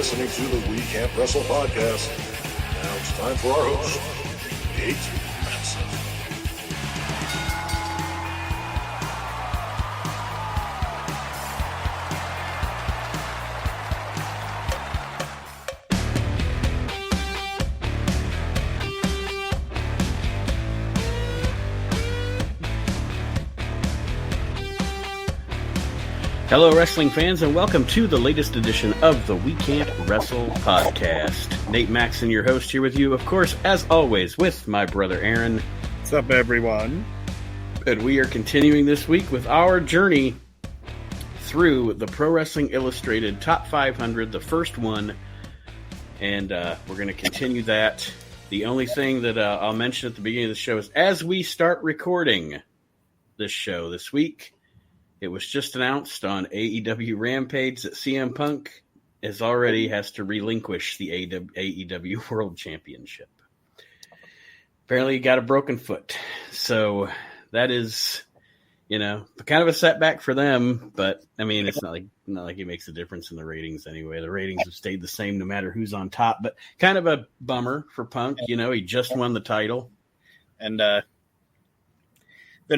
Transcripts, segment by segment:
listening to the We Can't Wrestle podcast. Now it's time for our host, Kate Maxson. Hello, wrestling fans, and welcome to the latest edition of the We Can't Wrestle podcast. Nate Maxson, your host, here with you, of course, as always, with my brother Aaron. What's up, everyone? And we are continuing this week with our journey through the Pro Wrestling Illustrated Top 500, the first one, and we're going to continue that. The only thing that I'll mention at the beginning of the show is as we start recording this show this week, it was just announced on AEW Rampage that CM Punk has to relinquish the AEW World Championship. Apparently he got a broken foot. So that is, kind of a setback for them, but I mean, it's not like it makes a difference in the ratings anyway. The ratings have stayed the same no matter who's on top, but kind of a bummer for Punk. He just won the title. And if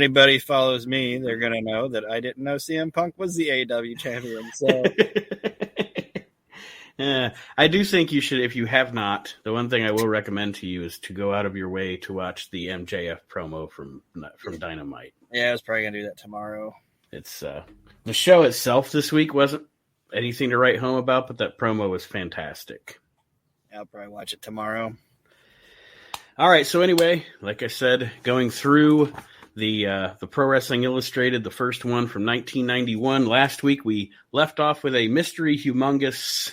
anybody follows me, they're going to know that I didn't know CM Punk was the AEW champion. So, I do think you should, if you have not, the one thing I will recommend to you is to go out of your way to watch the MJF promo from Dynamite. Yeah, I was probably going to do that tomorrow. It's the show itself this week wasn't anything to write home about, but that promo was fantastic. I'll probably watch it tomorrow. All right, so anyway, like I said, going through the Pro Wrestling Illustrated, the first one from 1991. Last week we left off with a Mystery Humongous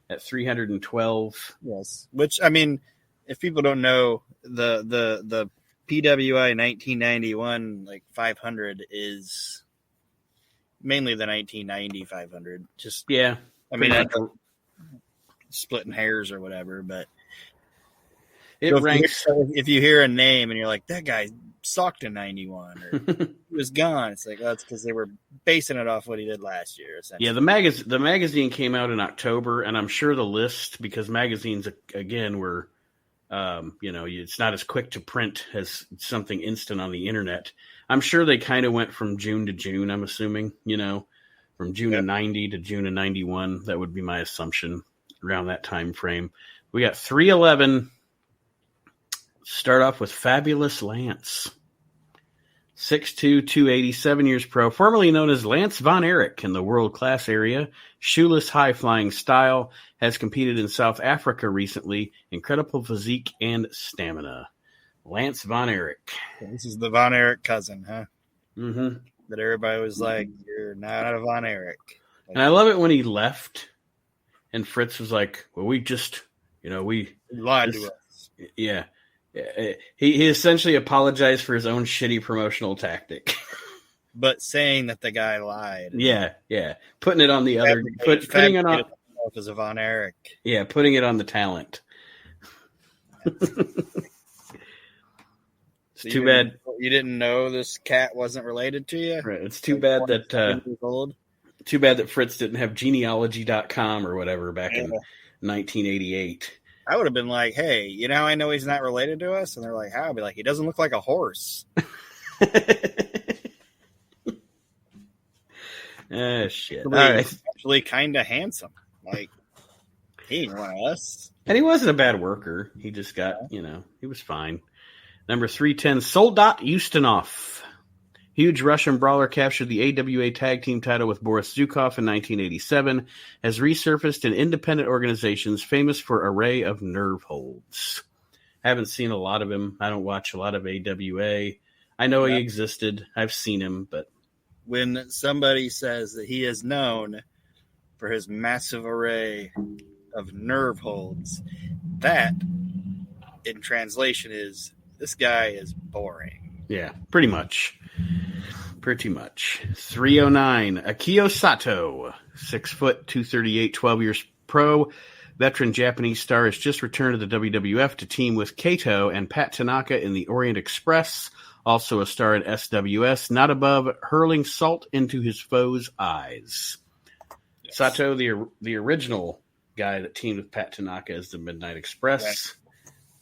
at 312. Yes, which, I mean, if people don't know, the PWI 1991 500 is mainly the 1990 500. Just yeah, I mean, splitting hairs or whatever, but it ranks. If you hear a name and you're like, that guy sucked in 91 or he was gone, it's like, that's because they were basing it off what he did last year, essentially. Yeah, the magazine came out in October, and I'm sure the list, because magazines again were it's not as quick to print as something instant on the internet. I'm sure they kind of went from June to June, I'm assuming, from June of 90 to June of 91. That would be my assumption around that time frame. We got 311. Start off with Fabulous Lance. 6'2", 287 years pro, formerly known as Lance Von Erich in the world-class area. Shoeless high-flying style, has competed in South Africa recently. Incredible physique and stamina. Lance Von Erich. This is the Von Erich cousin, huh? Mm-hmm. That everybody was like, you're not a Von Erich. And I love it when he left, and Fritz was like, well, we just, we lied to us. Yeah. He essentially apologized for his own shitty promotional tactic. But saying that the guy lied. Yeah. Putting it on the other. Putting it on. As a Von Erich. Yeah, putting it on the talent. It's so too bad. You didn't know this cat wasn't related to you? Right. It's too bad that. Too bad that Fritz didn't have genealogy.com or whatever back in 1988. I would have been like, hey, you know how I know he's not related to us? And they're like, how? I'd be like, he doesn't look like a horse. Shit. All right. Actually kind of handsome. Like, he ain't one of us. And he wasn't a bad worker. He just got, he was fine. Number 310, Soldat Ustinov. Huge Russian brawler, captured the AWA Tag Team title with Boris Zukov in 1987, has resurfaced in independent organizations famous for array of nerve holds. Haven't seen a lot of him. I don't watch a lot of AWA. I know he existed. I've seen him, but... When somebody says that he is known for his massive array of nerve holds, that, in translation, is, this guy is boring. Yeah, pretty much. 309, Akio Sato, 6 foot, 238, 12 years pro. Veteran Japanese star has just returned to the WWF to team with Kato and Pat Tanaka in the Orient Express. Also a star in SWS, not above hurling salt into his foes' eyes. Yes. Sato, the original guy that teamed with Pat Tanaka as the Midnight Express.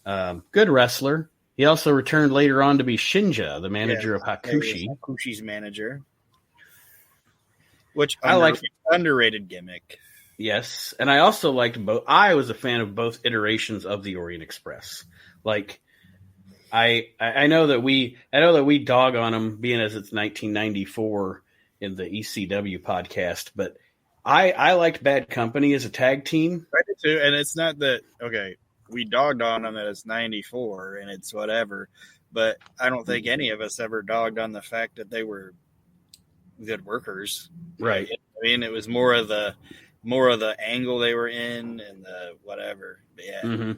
Good wrestler. He also returned later on to be Shinja, the manager of Hakushi. Hakushi's manager. Which I like underrated gimmick. Yes, and I also liked both. I was a fan of both iterations of the Orient Express. Like, I know that we dog on them, being as it's 1994 in the ECW podcast, but I liked Bad Company as a tag team. I did too, and it's not that we dogged on them that it's 94 and it's whatever, but I don't think any of us ever dogged on the fact that they were good workers. Right. I mean, it was more of the angle they were in and the whatever. But yeah. Mm-hmm.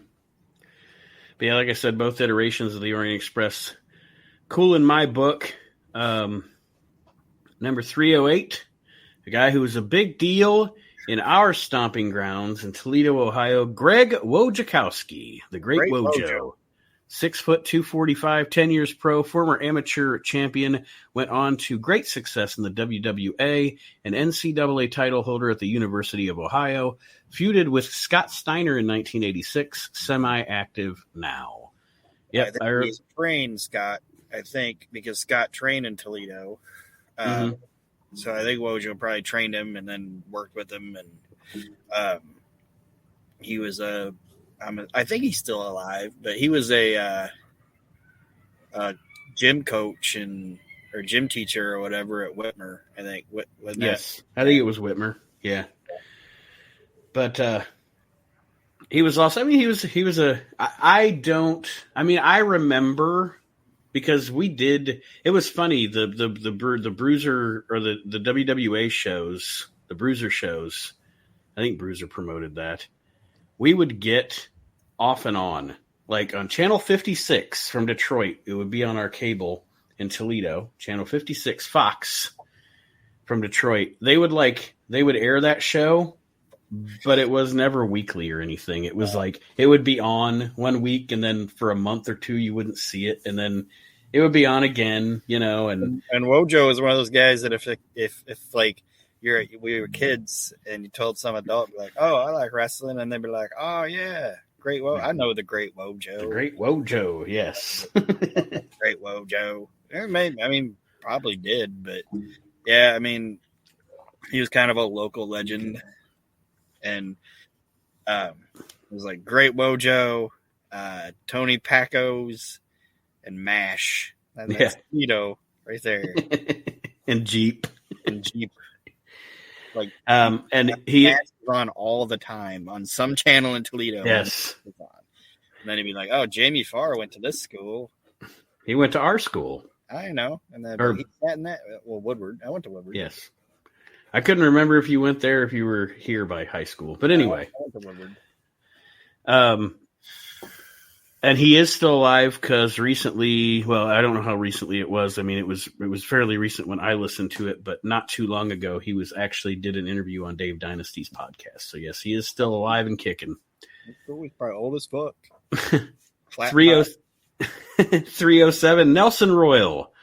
But yeah, like I said, both iterations of the Orient Express, cool in my book. Number 308, a guy who was a big deal in our stomping grounds in Toledo, Ohio, Greg Wojciechowski, the Great Wojo. 6 foot 245, 10 years pro, former amateur champion, went on to great success in the WWA, an NCAA title holder at the University of Ohio, feuded with Scott Steiner in 1986, semi-active now. Yeah, he trained Scott, I think, because Scott trained in Toledo. So I think Wojo probably trained him and then worked with him, and he was I think he's still alive, but he was a gym coach or gym teacher or whatever at Whitmer. I think. Yes, I think it was Whitmer. Yeah, but he was also. I mean, he was a. I remember because we did. It was funny the Bruiser or the WWA shows, the Bruiser shows. I think Bruiser promoted that. We would get off and on, like on Channel 56 from Detroit. It would be on our cable in Toledo, Channel 56 Fox from Detroit. They would air that show, but it was never weekly or anything. It was like it would be on one week, and then for a month or two you wouldn't see it, and then it would be on again, And Wojo is one of those guys that if like we were kids and you told some adult, like, oh, I like wrestling, and they'd be like, oh yeah, Great Wojo. I know the Great Wojo. The Great Wojo, yes. Great Wojo. I mean, probably did, but yeah, I mean, he was kind of a local legend, and it was like Great Wojo, Tony Pacos, and MASH. And that's Toledo right there. And Jeep. Like, and he was on all the time on some channel in Toledo. Yes. And then he'd be like, "Oh, Jamie Farr went to this school. He went to our school. I know." And then he sat in that. Well, Woodward. I went to Woodward. Yes. I couldn't remember if you went there, if you were here by high school, but anyway. I went to Woodward. And he is still alive because recently, well, I don't know how recently it was. I mean, it was fairly recent when I listened to it, but not too long ago, he did an interview on Dave Dynasty's podcast. So yes, he is still alive and kicking. He's probably old as fuck. 307, Nelson Royal.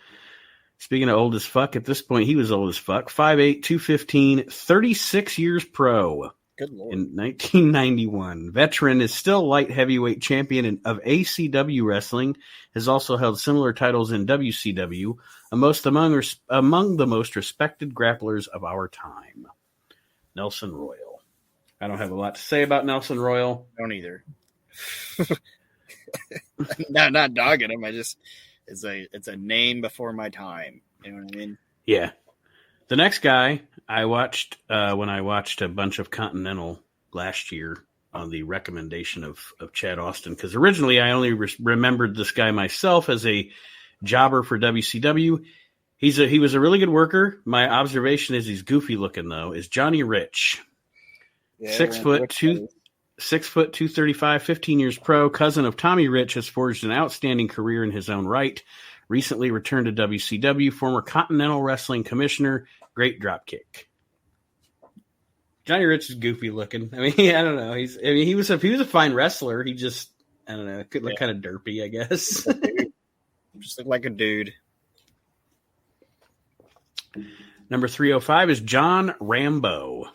Speaking of old as fuck, at this point, he was old as fuck. 5'8", 215, 36 years pro. Good Lord. In 1991. Veteran, is still light heavyweight champion of ACW wrestling, has also held similar titles in WCW, among the most respected grapplers of our time. Nelson Royal. I don't have a lot to say about Nelson Royal. Don't either. not dogging him. It's a name before my time. You know what I mean? Yeah. The next guy I watched when I watched a bunch of Continental last year on the recommendation of Chad Austin, because originally I only remembered this guy myself as a jobber for WCW. He was a really good worker. My observation is he's goofy looking though. Is Johnny Rich, Yeah, 6 foot 235, 15 years pro, cousin of Tommy Rich, has forged an outstanding career in his own right. Recently returned to WCW, former Continental Wrestling Commissioner. Great dropkick. Johnny Rich is goofy looking. I mean, I don't know. He was a fine wrestler. He just, I don't know, could look kind of derpy, I guess. Just look like a dude. Number 305 is John Rambo.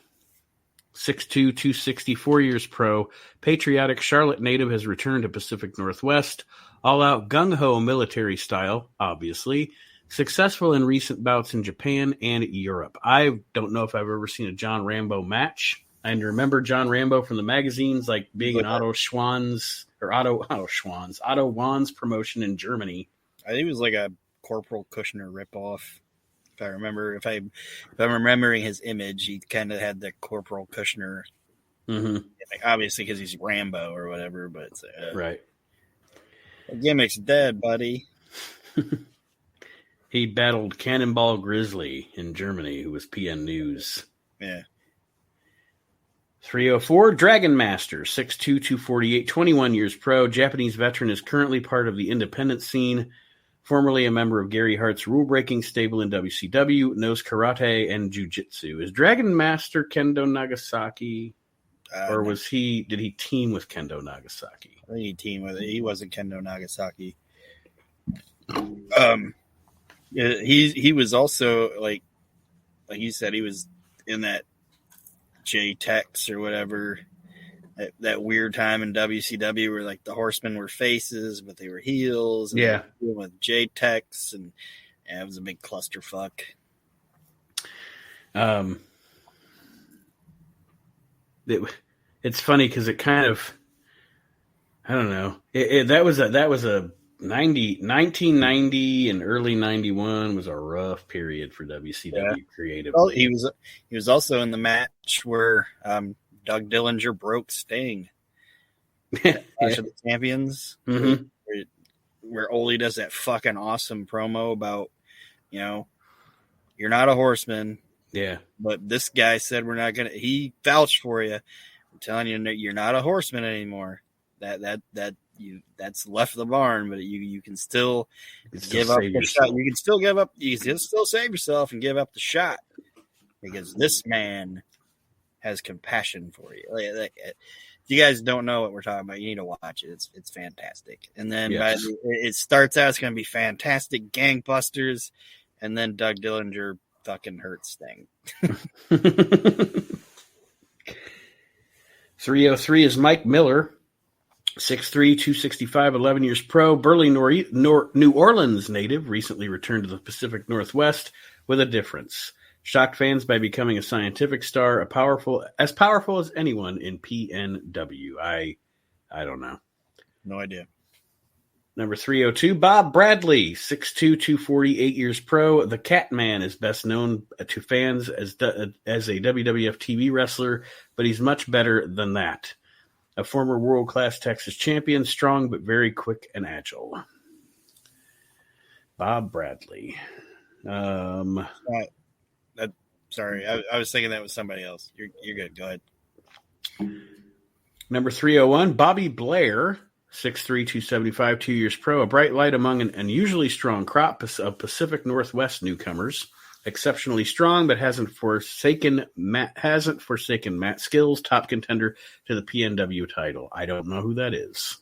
6'2", 264 years pro. Patriotic Charlotte native has returned to Pacific Northwest. All-out gung-ho military style, obviously. Successful in recent bouts in Japan and Europe. I don't know if I've ever seen a John Rambo match. I remember John Rambo from the magazines, like being an Otto Schwann's promotion in Germany. I think it was like a Corporal Kushner ripoff. If I remember, if I'm remembering his image, he kind of had the Corporal Kushner. Mm-hmm. Obviously, because he's Rambo or whatever, but right. The gimmick's dead, buddy. He battled Cannonball Grizzly in Germany, who was PN News. Yeah. 304, Dragon Master, 6'2", 248, 21 years pro. Japanese veteran, is currently part of the independent scene. Formerly a member of Gary Hart's rule-breaking stable in WCW, knows karate and jiu-jitsu. Is Dragon Master Kendo Nagasaki? Or did he team with Kendo Nagasaki? I think he teamed with it. He wasn't Kendo Nagasaki. He was also like you said, he was in that J-Tex or whatever, that weird time in WCW where like the Horsemen were faces, but they were heels. And yeah. With J-Tex, and it was a big clusterfuck. It's funny because it kind of, I don't know. That was a 1990 and early 91 was a rough period for WCW creatively. Well, he was also in the match where Doug Dillinger broke Sting. Clash of the Champions, mm-hmm. where Ole does that fucking awesome promo about, you're not a horseman. Yeah. But this guy said he vouched for you. I'm telling you, you're not a horseman anymore. That's left the barn, but you can still give up the shot. You can still give up. You can still save yourself and give up the shot because this man has compassion for you. If you guys don't know what we're talking about, you need to watch it. It's fantastic. And then it starts out, it's going to be fantastic gangbusters, and then Doug Dillinger fucking hurts Sting. 303 is Mike Miller. 6'3", 265, 11 years pro. Burley, New Orleans native, recently returned to the Pacific Northwest with a difference. Shocked fans by becoming a scientific star, as powerful as anyone in PNW. I don't know. No idea. Number 302, Bob Bradley, 6'2", 248 years pro. The Catman is best known to fans as a WWF TV wrestler, but he's much better than that. A former world-class Texas champion, strong but very quick and agile. Bob Bradley. Sorry, I was thinking that was somebody else. You're good. Go ahead. Number 301, Bobby Blair, 6'3", 275, 2 years pro. A bright light among an unusually strong crop of Pacific Northwest newcomers. Exceptionally strong, but hasn't forsaken Matt Skills, top contender to the PNW title. I don't know who that is.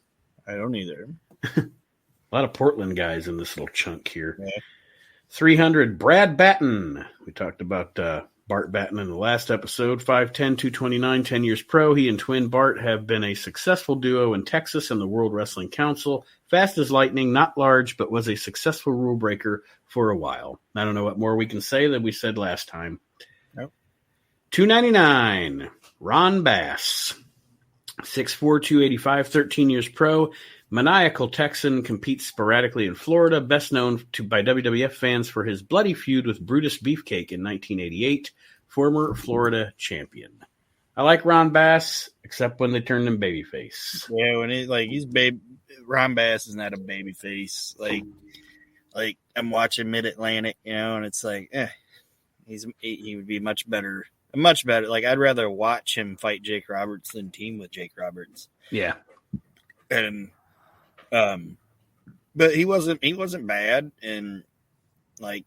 I don't either. A lot of Portland guys in this little chunk here. Yeah. 300, Brad Batten. We talked about Bart Batten in the last episode. 5'10", 229, 10 years pro. He and twin Bart have been a successful duo in Texas and the World Wrestling Council. Fast as lightning, not large, but was a successful rule breaker for a while. I don't know what more we can say than we said last time. Nope. 299, Ron Bass. 6'4", 285, 13 years pro. Maniacal Texan, competes sporadically in Florida, best known by WWF fans for his bloody feud with Brutus Beefcake in 1988, former Florida champion. I like Ron Bass, except when they turned him babyface. Yeah, when Ron Bass is not a babyface. Like I'm watching Mid-Atlantic, and it's like, he would be much better. Like I'd rather watch him fight Jake Roberts than team with Jake Roberts. Yeah, and but he wasn't bad, and like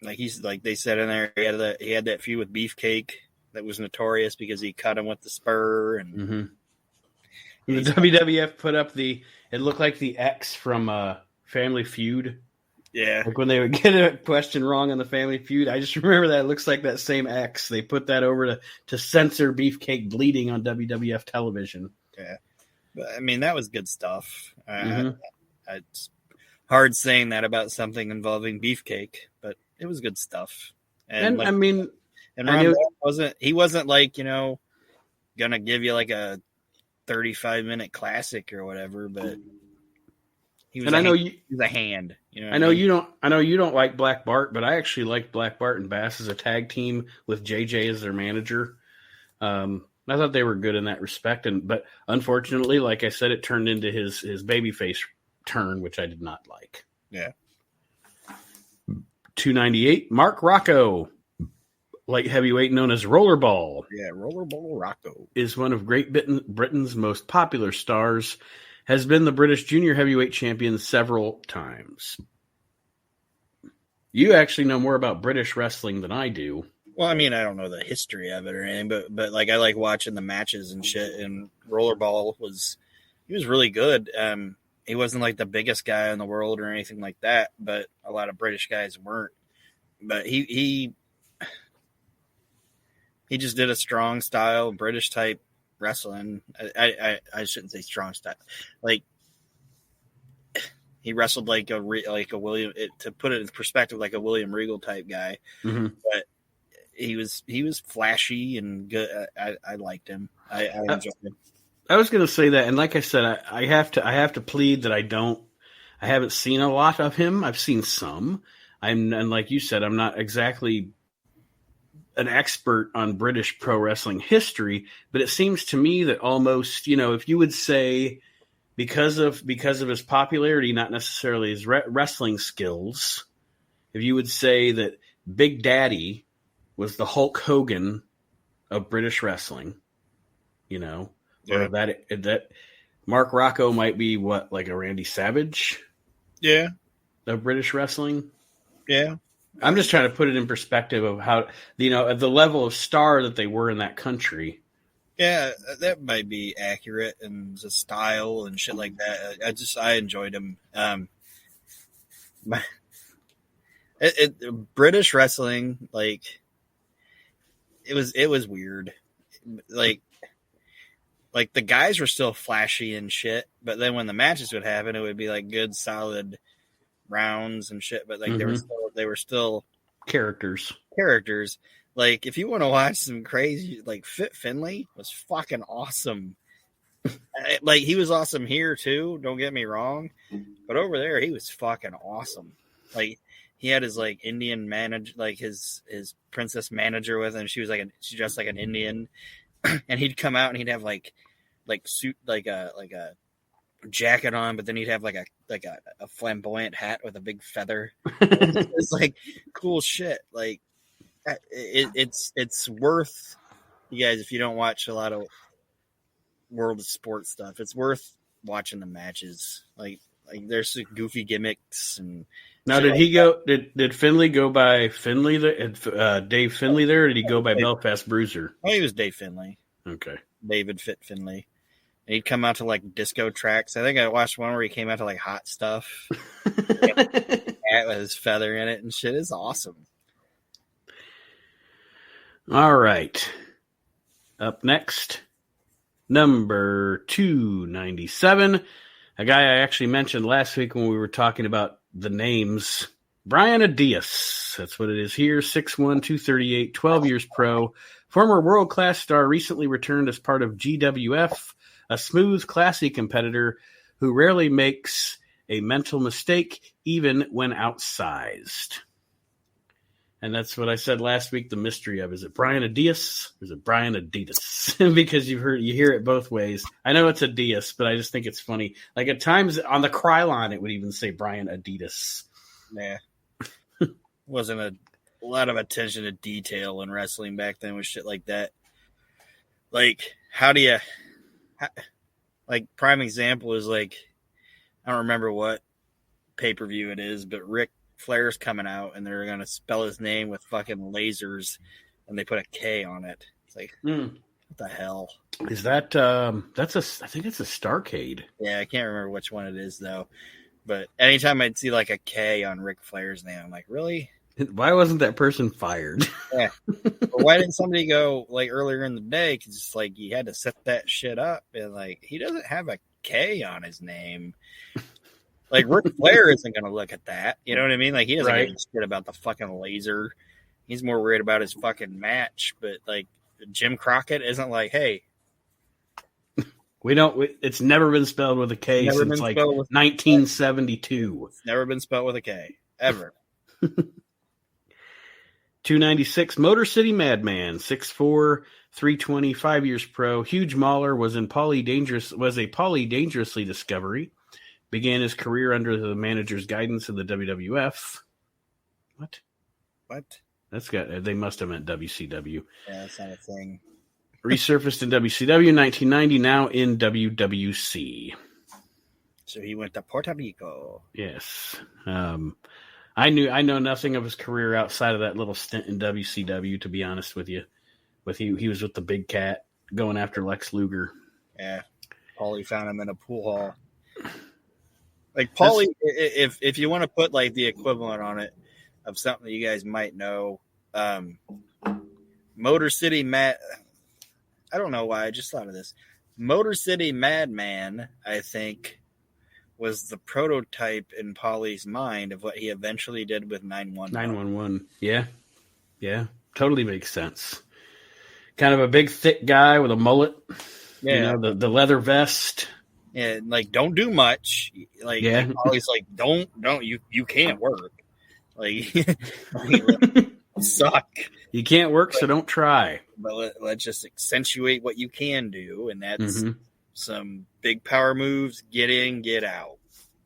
he's like they said in there, he had that feud with Beefcake that was notorious because he cut him with the spur, and the WWF put up it looked like the X from Family Feud Yeah. Like when they would get a question wrong on the Family Feud, I just remember that it looks like that same X. They put that over to censor Beefcake bleeding on WWF television. Yeah. But, I mean, that was good stuff. Mm-hmm. It's hard saying that about something involving Beefcake, but it was good stuff. And like, I mean, and Ron wasn't like, gonna give you like a 35-minute classic or whatever, but he was a hand. I know you don't like Black Bart, but I actually like Black Bart and Bass as a tag team with JJ as their manager. I thought they were good in that respect, but unfortunately, like I said, it turned into his babyface turn, which I did not like. Yeah. 298, Mark Rocco, light heavyweight known as Rollerball. Yeah, Rollerball Rocco is one of Great Britain's most popular stars. Has been the British junior heavyweight champion several times. You actually know more about British wrestling than I do. Well, I mean, I don't know the history of it or anything, but like I like watching the matches and shit. And Rollerball was really good. He wasn't like the biggest guy in the world or anything like that, but a lot of British guys weren't. But he just did a strong style British type wrestling. I shouldn't say strong style. Like he wrestled like a William, to put it in perspective, like a William Regal type guy. Mm-hmm. But he was flashy and good. I liked him. I enjoyed him. I was going to say that, and like I said, I have to plead that I haven't seen a lot of him. I've seen some. And like you said, I'm not exactly an expert on British pro wrestling history, but it seems to me that almost, if you would say because of his popularity, not necessarily his wrestling skills, if you would say that Big Daddy was the Hulk Hogan of British wrestling, or that Mark Rocco might be like a Randy Savage, of British wrestling. Yeah. I'm just trying to put it in perspective of how, at the level of star that they were in that country. Yeah, that might be accurate, and the style and shit like that. I enjoyed him. British wrestling, like it was weird. Like the guys were still flashy and shit, but then when the matches would happen, it would be like good, solid rounds and shit. But like they were still characters. Like if you want to watch some crazy, like Fit Finlay was fucking awesome. Like he was awesome here too. Don't get me wrong, but over there he was fucking awesome. Like he had his like Indian manager, like his princess manager with him. She was she dressed like an Indian, and he'd come out and he'd have like suit like a jacket on, but then he'd have like a flamboyant hat with a big feather. It's like cool shit. Like it's worth, you guys, if you don't watch a lot of world of sports stuff, it's worth watching the matches. Like there's goofy gimmicks and. Now, did he go? Did Finlay go by Finlay? Dave Finlay there, or did he go by Belfast Bruiser? Oh, he was Dave Finlay. Okay, David Fit Finlay. And he'd come out to like disco tracks. I think I watched one where he came out to like Hot Stuff. Hat with his feather in it and shit. It's awesome. All right. Up next, number 297. A guy I actually mentioned last week when we were talking about the names. Brian Adias. That's what it is here. 6'1", 238, 12 years pro. Former world-class star, recently returned as part of GWF. A smooth, classy competitor who rarely makes a mental mistake, even when outsized. And that's what I said last week, the mystery of, is it Brian Adias or is it Brian Adidas? Because you hear it both ways. I know it's Adias, but I just think it's funny. Like at times on the Krylon, it would even say Brian Adidas. Yeah. Wasn't a lot of attention to detail in wrestling back then with shit like that. Like, prime example is like, I don't remember what pay-per-view it is, but Ric Flair's coming out and they're going to spell his name with fucking lasers and they put a K on it. It's like, what the hell? Is that, I think it's a Starcade. Yeah, I can't remember which one it is though. But anytime I'd see like a K on Ric Flair's name, I'm like, really? Why wasn't that person fired? Yeah. But why didn't somebody go like earlier in the day? Because it's like you had to set that shit up, and like he doesn't have a K on his name. Like Ric Flair isn't going to look at that. You know what I mean? Like he doesn't give a shit about the fucking laser. He's more worried about his fucking match. But like Jim Crockett isn't like, hey, It's never been spelled with a K since like 1972. It's never been spelled with a K ever. 296 Motor City Madman, 6'4", 320, 5 years pro. Huge Mauler was a Paulie Dangerously discovery. Began his career under the manager's guidance in the WWF. What? They must have meant WCW. Yeah, that's not a thing. Resurfaced in WCW in 1990, now in WWC. So he went to Puerto Rico. Yes. I know nothing of his career outside of that little stint in WCW, to be honest with you. He was with the Big Cat going after Lex Luger. Yeah. Paulie found him in a pool hall. Like Paulie, if you want to put like the equivalent on it of something that you guys might know, Motor City I don't know why I just thought of this. Motor City Madman, I think, was the prototype in Paulie's mind of what he eventually did with 911. 911. Yeah. Totally makes sense. Kind of a big, thick guy with a mullet. Yeah. You know, the leather vest. Yeah, like don't do much. Like Paulie's like, don't you can't work. Like suck. You can't work, so don't try. But let's just accentuate what you can do, and that's some big power moves, get in, get out,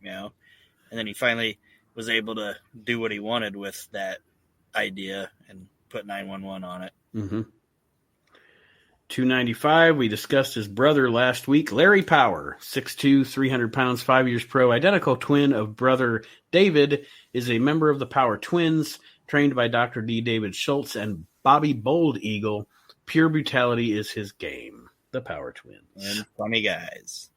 you know. And then he finally was able to do what he wanted with that idea and put 911 on it. 295, we discussed his brother last week, Larry Power, 6'2", 300 pounds, 5 years pro, identical twin of brother David, is a member of the Power Twins, trained by Dr. D. David Schultz and Bobby Bold Eagle. Pure brutality is his game. The Power Twins. And funny guys.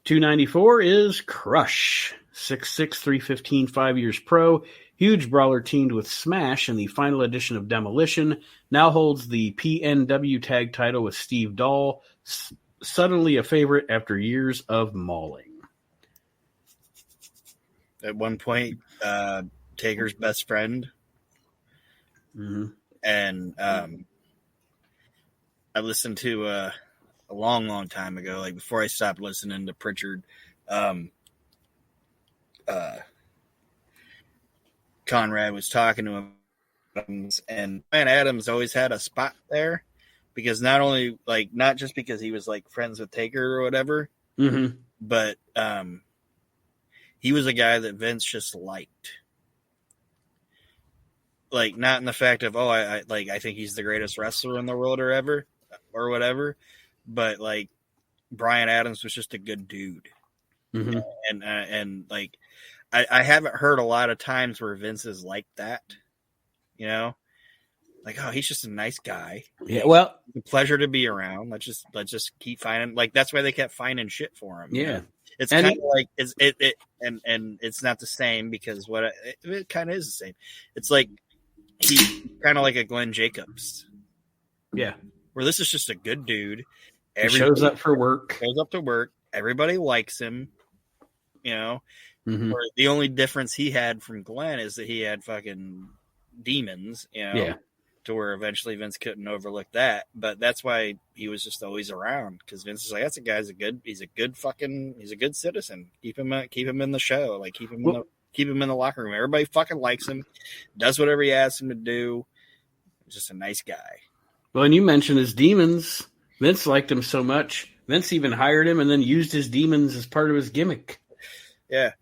294 is Crush, 6'6", 315, 5 years pro. Huge brawler teamed with Smash in the final edition of Demolition. Now holds the PNW tag title with Steve Dahl. Suddenly a favorite after years of mauling. At one point, Taker's best friend. And I listened to a long time ago, like before I stopped listening to Pritchard, Conrad was talking to him, and Brian Adams always had a spot there because not just because he was like friends with Taker or whatever, but he was a guy that Vince just liked. Like, not in the fact of, I think he's the greatest wrestler in the world or ever or whatever, but like Brian Adams was just a good dude. And like, I haven't heard a lot of times where Vince is like that, you know, like, oh, he's just a nice guy. Yeah. Well, it's a pleasure to be around. Let's just keep finding, like, that's why they kept finding shit for him. Yeah. You know? It's kind of like, and it's not the same because it kind of is the same. It's like, he's kind of like a Glenn Jacobs. Yeah. Where this is just a good dude. He shows up for work. Shows up to work. Everybody likes him. You know? Where the only difference he had from Glenn is that he had fucking demons, you know? Yeah. To where eventually Vince couldn't overlook that. But that's why he was just always around. Because Vince is like, that's a guy's he's a good citizen. Keep him in the show. Like, keep him in the locker room. Everybody fucking likes him. Does whatever he asks him to do. He's just a nice guy. Well, and you mentioned his demons. Vince liked him so much. Vince even hired him and then used his demons as part of his gimmick. Yeah.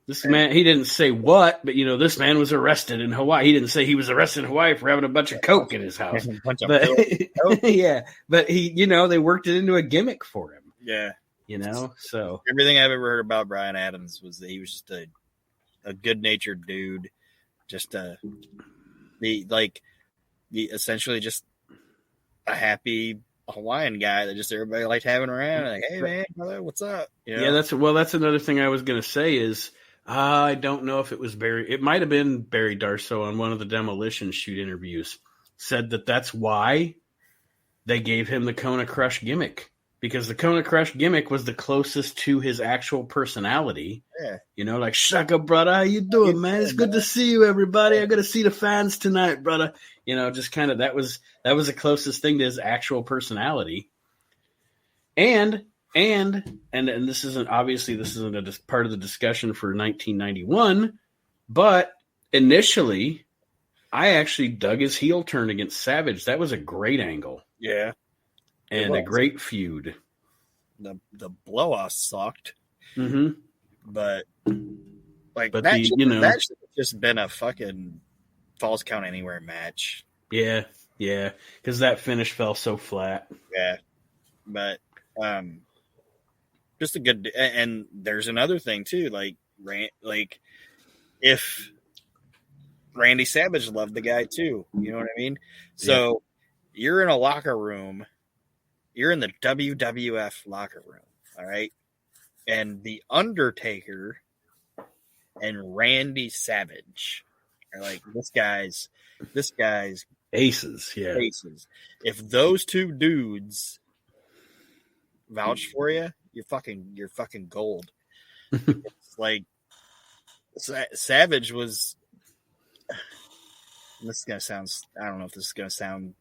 This man, he didn't say what, but, you know, this man was arrested in Hawaii. He didn't say he was arrested in Hawaii for having a bunch of coke in his house. Yeah. But he, you know, they worked it into a gimmick for him. Yeah. You know, so. Everything I've ever heard about Brian Adams was that he was just a good-natured dude. Just essentially just a happy Hawaiian guy that just everybody liked having around. Like, hey man, brother, what's up? You know? Yeah, that's another thing I was going to say is I don't know if it was Barry. It might have been Barry Darso on one of the Demolition Shoot interviews said that that's why they gave him the Kona Crush gimmick, because the Kona Crush gimmick was the closest to his actual personality. Yeah. You know, like, shaka, brother, how you doing, man? It's good to see you, everybody. I got to see the fans tonight, brother. You know, just kind of that was the closest thing to his actual personality. And this isn't a part of the discussion for 1991, but initially, I actually dug his heel turn against Savage. That was a great angle. Yeah. And a great feud. The blow off sucked. Mm-hmm. But that should have just been a fucking Falls Count Anywhere match. Yeah. Because that finish fell so flat. Yeah. But just a good, and there's another thing too, like if Randy Savage loved the guy too, you know what I mean? So you're in a locker room, you're in the WWF locker room, all right? And the Undertaker and Randy Savage are like, this guy's aces, yeah. Aces. If those two dudes vouch for you, you're fucking gold. It's like Savage was. This is gonna sound. I don't know if this is gonna sound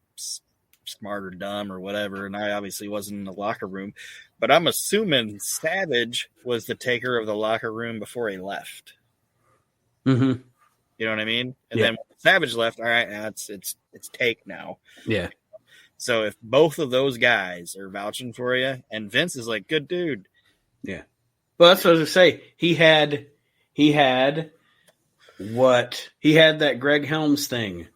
smart or dumb or whatever. And I obviously wasn't in the locker room, but I'm assuming Savage was the taker of the locker room before he left. Mm-hmm. You know what I mean? And then when Savage left, all right, now it's take now. Yeah. So if both of those guys are vouching for you, and Vince is like, good dude. Yeah. Well, that's what I was going to say. He had that Greg Helms thing.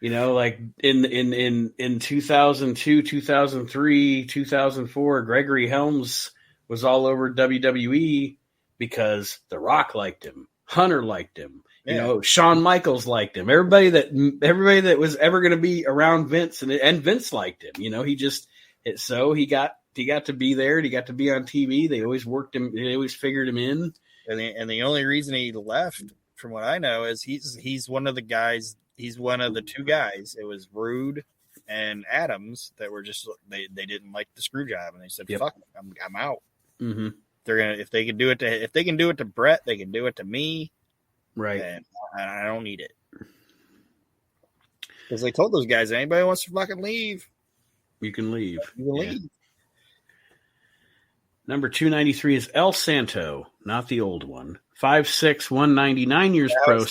You know, like in 2002, 2003, 2004, Gregory Helms was all over WWE because The Rock liked him. Hunter liked him. You know, Shawn Michaels liked him. Everybody that was ever going to be around Vince and Vince liked him. You know, he got to be there. He got to be on TV. They always worked him. They always figured him in. And the only reason he left, from what I know, is he's one of the guys. He's one of the two guys. It was Rude and Adams that were just they didn't like the screw job, and they said, "Fuck, I'm out." Mm-hmm. If they can do it to Brett, they can do it to me. Right. And I don't need it. Because they told those guys, anybody wants to fucking leave, you can leave. You can leave. Number 293 is El Santo, not the old one. 5'6", 199 years pro.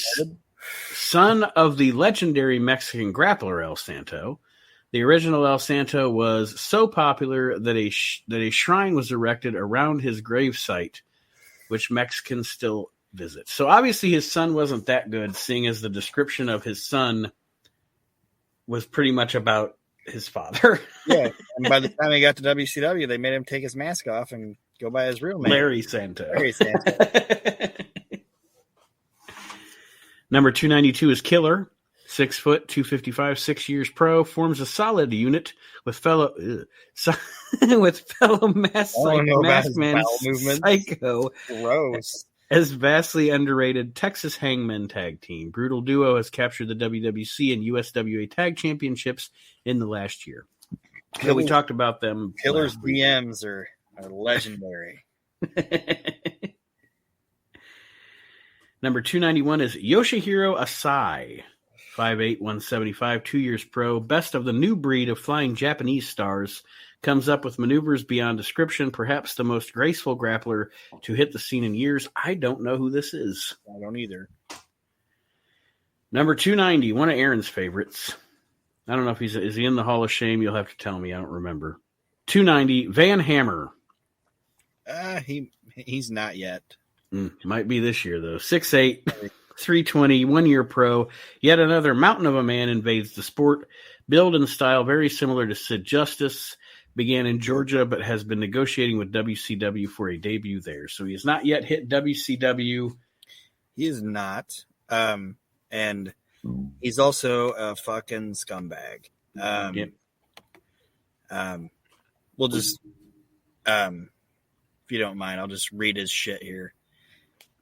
Son of the legendary Mexican grappler El Santo. The original El Santo was so popular that a shrine was erected around his gravesite, which Mexicans still visit. So obviously his son wasn't that good, seeing as the description of his son was pretty much about his father. Yeah, and by the time he got to WCW, they made him take his mask off and go by his real name. Larry Santo. Number 292 is Killer. 6 foot, 255, 6 years pro, forms a solid unit with fellow mask man Psycho. Gross. As vastly underrated Texas Hangman tag team. Brutal Duo has captured the WWC and USWA tag championships in the last year. So we talked about them. Killer's DMs are legendary. Number 291 is Yoshihiro Asai. 5'8", 175, 2 years pro, best of the new breed of flying Japanese stars, comes up with maneuvers beyond description, perhaps the most graceful grappler to hit the scene in years. I don't know who this is. I don't either. Number 290, one of Aaron's favorites. I don't know if is he in the Hall of Shame? You'll have to tell me. I don't remember. 290, Van Hammer. He's not yet. Might be this year, though. 6'8", 320, 1 year pro. Yet another mountain of a man invades the sport. Build and style very similar to Sid Justice. Began in Georgia, but has been negotiating with WCW for a debut there. So he has not yet hit WCW. He is not. And he's also a fucking scumbag. Yep. We'll just, if you don't mind, I'll just read his shit here.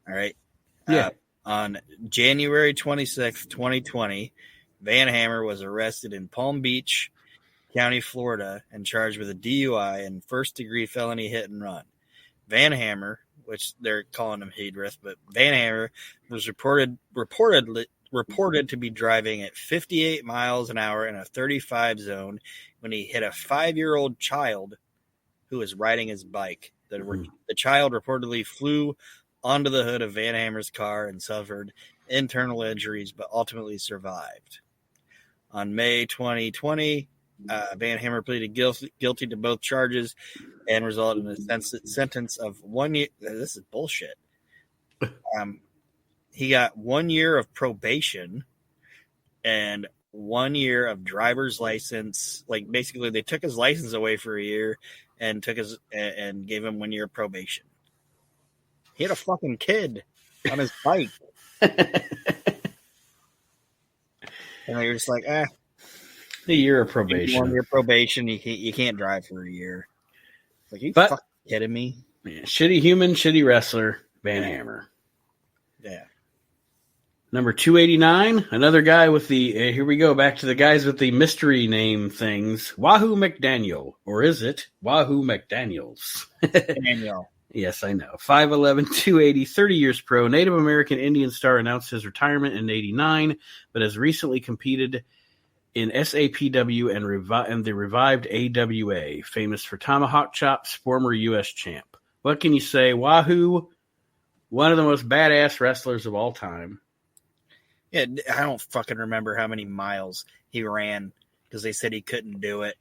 All right. Yeah. On January 26th, 2020, Van Hammer was arrested in Palm Beach County, Florida, and charged with a DUI and first-degree felony hit and run. Van Hammer, which they're calling him Heidrith, but Van Hammer was reported to be driving at 58 miles an hour in a 35 zone when he hit a 5-year-old child who was riding his bike. The child reportedly flew onto the hood of Van Hammer's car and suffered internal injuries, but ultimately survived. On May 2020, Van Hammer pleaded guilty to both charges and resulted in a sentence of 1 year. This is bullshit. He got 1 year of probation and 1 year of driver's license. Like, basically, they took his license away for a year and gave him 1 year of probation. He had a fucking kid on his bike. And they were just like, a year of probation. 1 year probation. You can't drive for a year. Like, you fucking kidding me? Yeah, shitty human, shitty wrestler, Van Hammer. Yeah. Number 289, another guy with the, here we go, back to the guys with the mystery name things. Wahoo McDaniel. Or is it Wahoo McDaniels? Daniel. Yes, I know. 5'11", 280, 30 years pro. Native American Indian star announced his retirement in 89, but has recently competed in SAPW and the revived AWA, famous for tomahawk chops, former U.S. champ. What can you say? Wahoo, one of the most badass wrestlers of all time. Yeah, I don't fucking remember how many miles he ran because they said he couldn't do it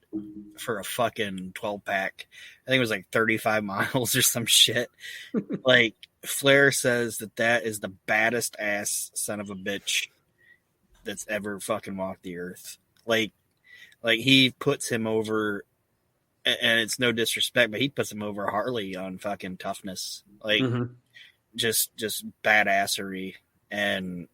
for a fucking 12-pack. I think it was like 35 miles or some shit. Like, Flair says that is the baddest ass son of a bitch that's ever fucking walked the earth. Like he puts him over, and it's no disrespect, but he puts him over Harley on fucking toughness. Like, just badassery. And,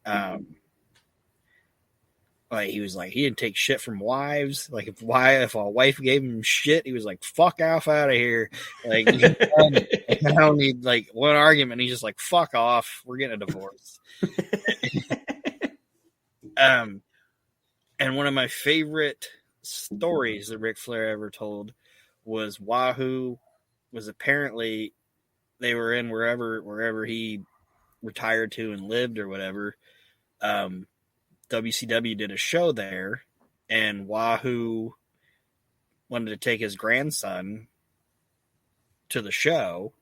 like, he was like, he didn't take shit from wives. Like, if a wife gave him shit, he was like, fuck off out of here. Like, I don't need, like, one argument. He's just like, fuck off. We're getting a divorce. And one of my favorite stories that Ric Flair ever told was Wahoo was apparently, they were in wherever he retired to and lived or whatever. WCW did a show there, and Wahoo wanted to take his grandson to the show,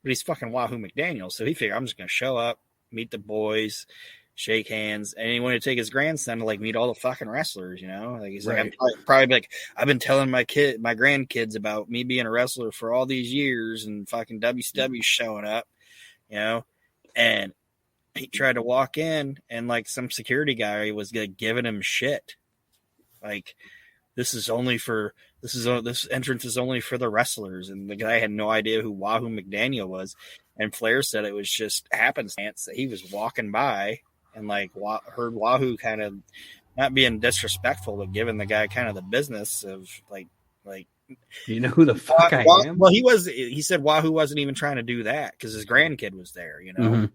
but he's fucking Wahoo McDaniel, so he figured, I'm just going to show up, meet the boys, shake hands, and he wanted to take his grandson to, like, meet all the fucking wrestlers, you know? Like, he's right. like, probably like, I've been telling my grandkids about me being a wrestler for all these years, and fucking WCW showing up, you know? And he tried to walk in, and like some security guy was giving him shit. Like, this entrance is only for the wrestlers. And the guy had no idea who Wahoo McDaniel was. And Flair said it was just happenstance that he was walking by and like heard Wahoo kind of not being disrespectful, but giving the guy kind of the business of like, you know who the fuck I am? Well, he said Wahoo wasn't even trying to do that because his grandkid was there, you know? Mm-hmm.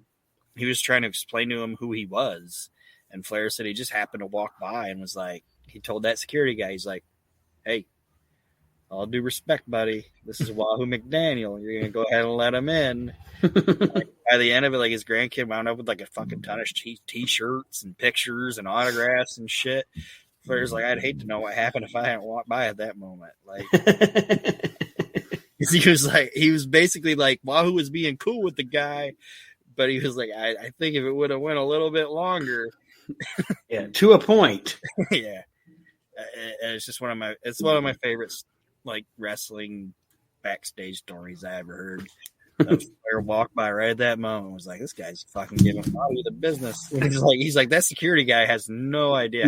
He was trying to explain to him who he was. And Flair said he just happened to walk by and was like, he told that security guy, he's like, hey, all due respect, buddy, this is Wahoo McDaniel. You're going to go ahead and let him in. Like, by the end of it, like, his grandkid wound up with like a fucking ton of t-shirts and pictures and autographs and shit. Flair's like, I'd hate to know what happened if I hadn't walked by at that moment. Like, he was basically like, Wahoo was being cool with the guy. But he was like, I think if it would have went a little bit longer. Yeah, to a point. Yeah. And it's just one of my favorite, like, wrestling backstage stories I ever heard. Flair walked by right at that moment and was like, this guy's fucking giving Bobby the business. And he's like, that security guy has no idea.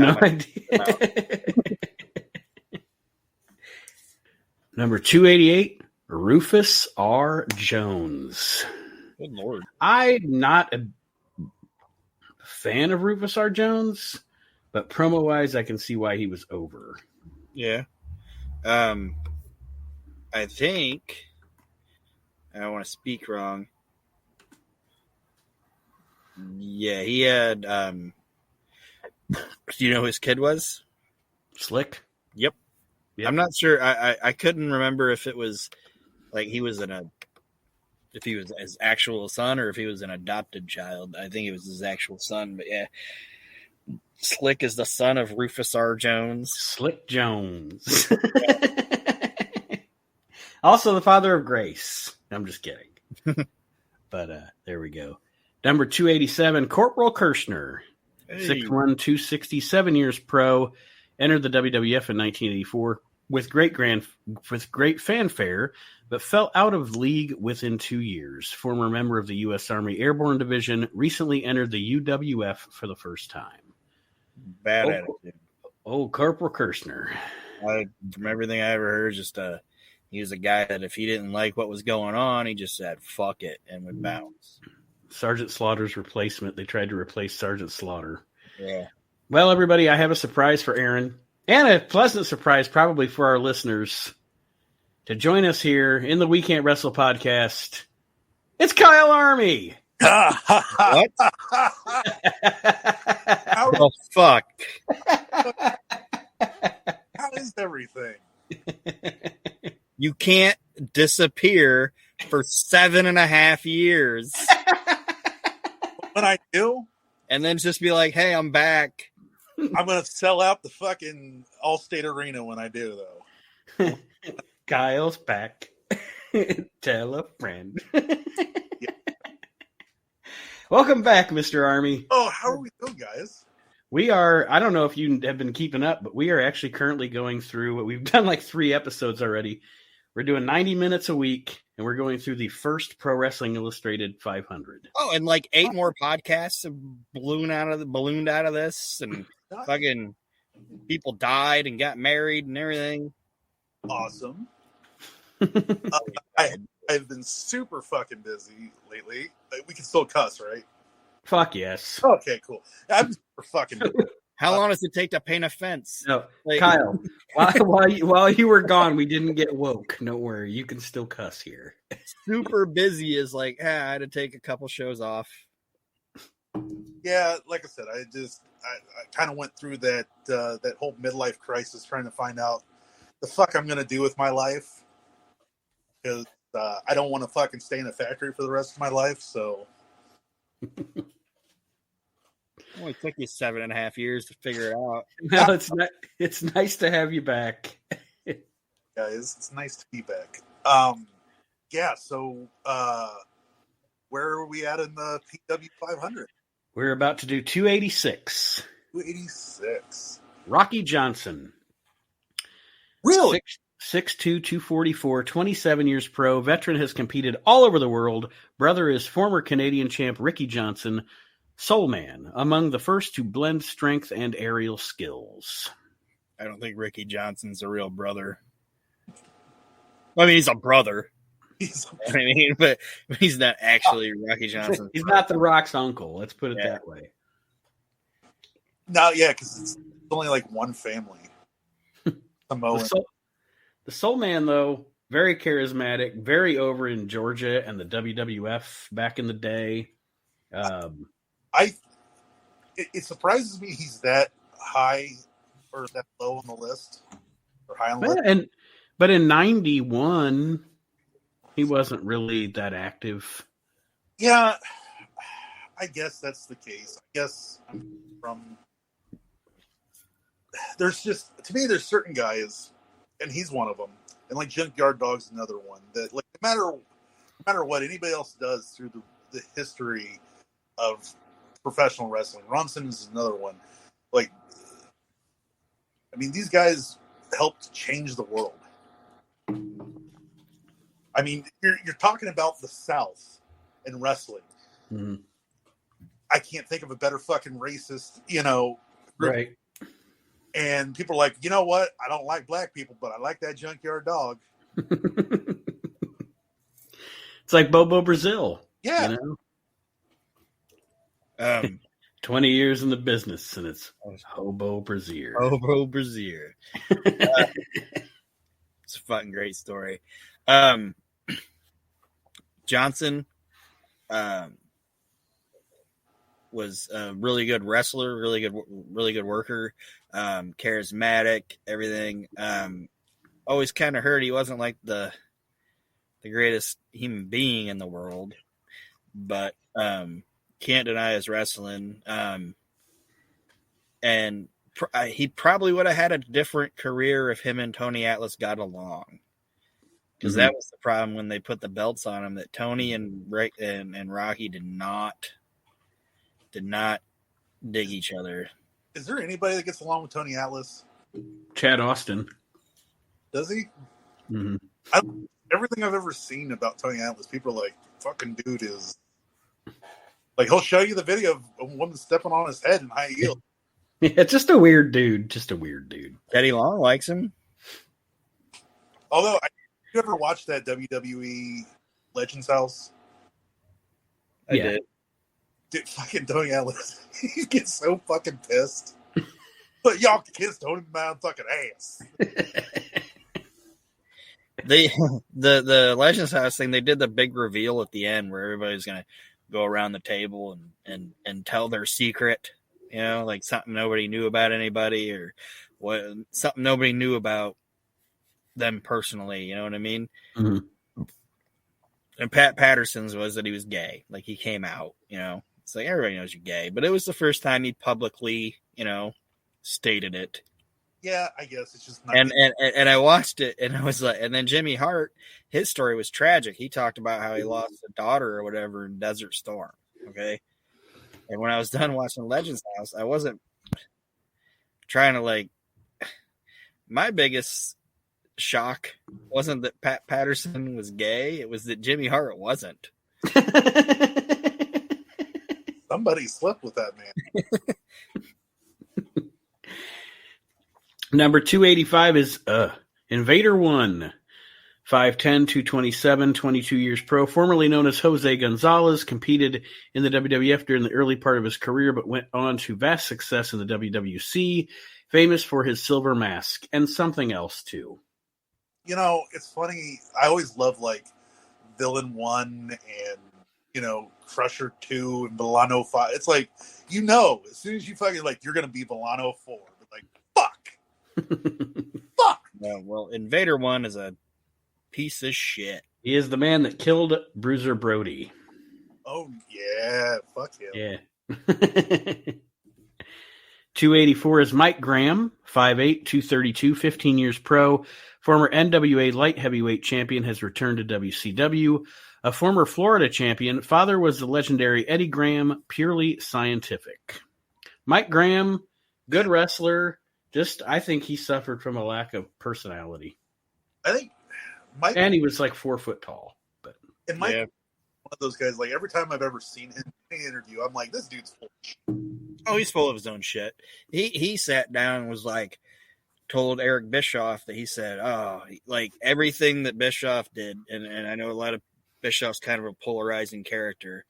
Number 288, Rufus R. Jones. Good Lord. I'm not a fan of Rufus R. Jones, but promo-wise, I can see why he was over. Yeah. I think I don't want to speak wrong. Yeah, he had. Do you know who his kid was? Slick. Yep. Yep. I'm not sure. I couldn't remember if it was like he was if he was his actual son or if he was an adopted child. I think it was his actual son, but yeah. Slick is the son of Rufus R. Jones. Slick Jones. Also the father of Grace. I'm just kidding. But there we go. Number 287, Corporal Kirshner. Hey. 6'1", 267 years pro. Entered the WWF in 1984 with great fanfare, but fell out of league within 2 years. Former member of the U.S. Army Airborne Division, recently entered the UWF for the first time. Bad attitude. Oh, Corporal Kirshner. From everything I ever heard, just he was a guy that if he didn't like what was going on, he just said "fuck it" and would bounce. Sergeant Slaughter's replacement. They tried to replace Sergeant Slaughter. Yeah. Well, everybody, I have a surprise for Aaron, and a pleasant surprise probably for our listeners. To join us here in the We Can't Wrestle podcast, it's Kyle Army. What? Oh, fuck. How is everything? You can't disappear for 7.5 years When I do, and then just be like, hey, I'm back. I'm going to sell out the fucking Allstate Arena when I do, though. Kyle's back. Tell a friend. Yeah. Welcome back, Mr. Army. Oh, how are we doing, guys? We are, I don't know if you have been keeping up, but we are actually currently going through, we've done like 3 episodes already. We're doing 90 minutes a week, and we're going through the first Pro Wrestling Illustrated 500. Oh, and like 8 more podcasts have ballooned out of this, and fucking people died and got married and everything. Awesome. I've been super fucking busy lately. We can still cuss, right? Fuck yes. Okay, cool. I'm super fucking busy. How long does it take to paint a fence? No, Like, Kyle, while you were gone, we didn't get woke. Don't worry, you can still cuss here. super busy is like, I had to take a couple shows off. Yeah, like I said, I kind of went through that whole midlife crisis, trying to find out the fuck I'm gonna do with my life, because I don't want to fucking stay in a factory for the rest of my life. So It only took you 7.5 years to figure it out. No, it's nice to have you back. guys, it's nice to be back. Yeah. So where are we at in the PW 500? We're about to do 286. 286. Rocky Johnson. Really? 6'2", 244, 27 years pro. Veteran, has competed all over the world. Brother is former Canadian champ Ricky Johnson. Soul Man, among the first to blend strength and aerial skills. I don't think Ricky Johnson's a real brother. I mean, he's a brother. I mean, but he's not actually Rocky Johnson. He's not The Rock's uncle. Let's put it that way. No, yeah, because it's only like one family. Samoan. The Soul Man, though, very charismatic, very over in Georgia and the WWF back in the day. It surprises me he's that high or that low on the list, or high on the list. But in 91, he wasn't really that active. Yeah, I guess that's the case. I guess there's there's certain guys, and he's one of them, and like Junkyard Dog's another one that, like, no matter what anybody else does through the history of professional wrestling, Ronson is another one. Like, I mean, these guys helped change the world. I mean, you're talking about the South in wrestling. Mm-hmm. I can't think of a better fucking racist, group. Right. And people are like, you know what? I don't like black people, but I like that Junkyard Dog. It's like Bobo Brazil. Yeah. 20 years in the business, and it's Hobo Brazier. Hobo Brazier. fucking great story. Johnson was a really good wrestler, really good worker, charismatic, everything. Always kind of heard he wasn't like the greatest human being in the world, but can't deny his wrestling. And he probably would have had a different career if him and Tony Atlas got along. Because that was the problem when they put the belts on him, that Tony and Rocky did not dig each other. Is there anybody that gets along with Tony Atlas? Chad Austin. Does he? Mm-hmm. Everything I've ever seen about Tony Atlas, people are like, fucking dude is... Like, he'll show you the video of a woman stepping on his head in high heels. Yeah, just a weird dude. Teddy Long likes him. Although, you ever watched that WWE Legends House? I did. Dude, fucking Tony Atlas, he gets so fucking pissed. But y'all kids Tony my fucking ass. The Legends House thing, they did the big reveal at the end where everybody's gonna go around the table and tell their secret, you know, like something nobody knew about anybody, or something nobody knew about them personally, you know what I mean? Mm-hmm. And Pat Patterson's was that he was gay, like he came out, you know. It's like everybody knows you're gay, but it was the first time he publicly, you know, stated it. Yeah, I guess it's just not. And I watched it, and I was like, and then Jimmy Hart, his story was tragic. He talked about how he lost a daughter or whatever in Desert Storm. Okay, and when I was done watching Legends House, I wasn't trying to like. My biggest shock wasn't that Pat Patterson was gay; it was that Jimmy Hart wasn't. Somebody slept with that man. Number 285 is Invader 1. 5'10", 227, 22 years pro. Formerly known as Jose Gonzalez, competed in the WWF during the early part of his career, but went on to vast success in the WWC, famous for his silver mask and something else too. You know, it's funny. I always love like Villain 1 and, you know, Crusher 2 and Villano 5. It's like, you know, as soon as you fucking like, you're going to be Villano 4. But like, fuck. Yeah, well, Invader 1 is a piece of shit. He is the man that killed Bruiser Brody. Oh, yeah. Fuck him. Yeah. 284 is Mike Graham, 5'8", 232, 15 years pro. Former NWA light heavyweight champion, has returned to WCW. A former Florida champion, father was the legendary Eddie Graham, purely scientific. Mike Graham, good wrestler. I think he suffered from a lack of personality. I think Mike... And he was like 4 foot tall. And Mike, one of those guys, like every time I've ever seen him in an interview, I'm like, this dude's full of shit. Oh, he's full of his own shit. He sat down and was like, told Eric Bischoff that he said, oh, like everything that Bischoff did, and I know a lot of Bischoff's kind of a polarizing character,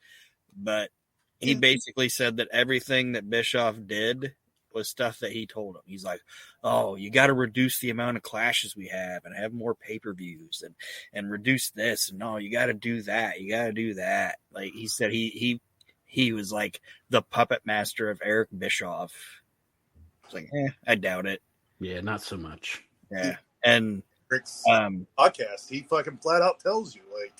but he basically said that everything that Bischoff did was stuff that he told him. He's like, oh, you got to reduce the amount of clashes we have and have more pay-per-views and reduce this. And no, you got to do that. You got to do that. Like he said, he was like the puppet master of Eric Bischoff. It's like, I doubt it. Yeah, not so much. Yeah. And Rick's podcast, he fucking flat out tells you, like,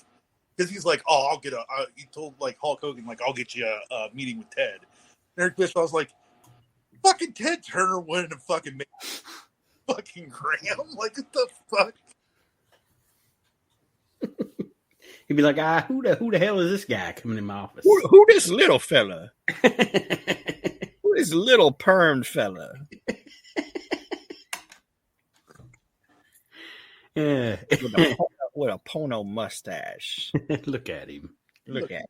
because he's like, oh, I'll get he told like Hulk Hogan, like, I'll get you a meeting with Ted. And Eric Bischoff's like, fucking Ted Turner wanted to fucking make fucking Graham. Like, what the fuck? He'd be like, who the hell is this guy coming in my office? Who this little fella? Who this little permed fella? Yeah. With a pono mustache. Look at him. Look at him.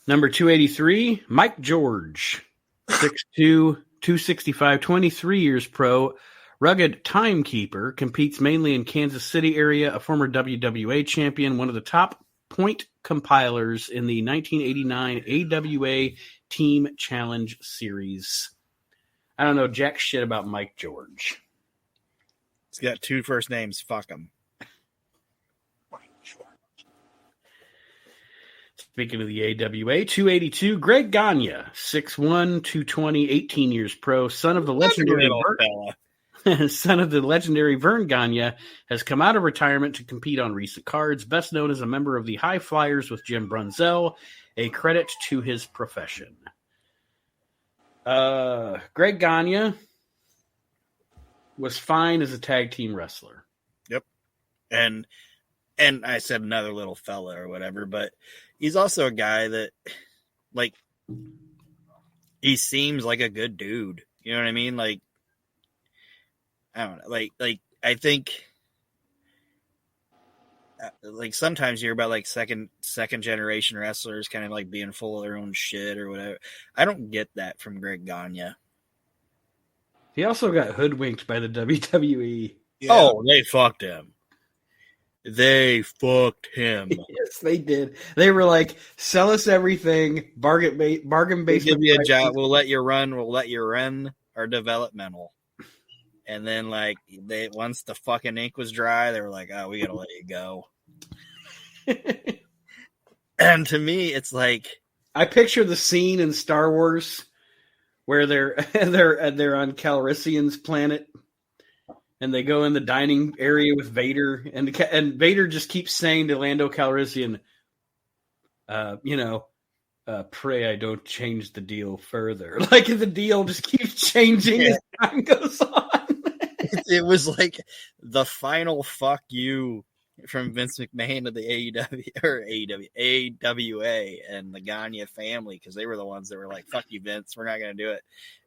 Number 283, Mike George. 6'2", 265, 23 years pro. Rugged timekeeper, competes mainly in Kansas City area, a former WWA champion, one of the top point compilers in the 1989 AWA Team Challenge Series. I don't know jack shit about Mike George. He's got 2 first names. Fuck him. Sure. Speaking of the AWA, 282, Greg Gagne, 6'1", 220, 18 years pro, son of the legendary Vern Gagne, has come out of retirement to compete on recent cards, best known as a member of the High Flyers with Jim Brunzell, a credit to his profession. Greg Gagne was fine as a tag team wrestler. Yep. And I said another little fella or whatever, but he's also a guy that, like, he seems like a good dude. You know what I mean? Like, I don't know. Like I think, like, sometimes you hear about like second generation wrestlers kind of like being full of their own shit or whatever. I don't get that from Greg Gagne. He also got hoodwinked by the WWE. Yeah. Oh, they fucked him. Yes, they did. They were like, sell us everything, bargain We'll basement. give you a job. We'll let you run our developmental. And then, like, once the fucking ink was dry, they were like, "Oh, we gotta let you go." And to me, it's like, I picture the scene in Star Wars where they're on Calrissian's planet, and they go in the dining area with Vader, and Vader just keeps saying to Lando Calrissian, pray I don't change the deal further. Like, the deal just keeps changing as time goes on. It was like the final fuck you from Vince McMahon to the AWA and the Gagne family, because they were the ones that were like, fuck you, Vince, we're not going to do it.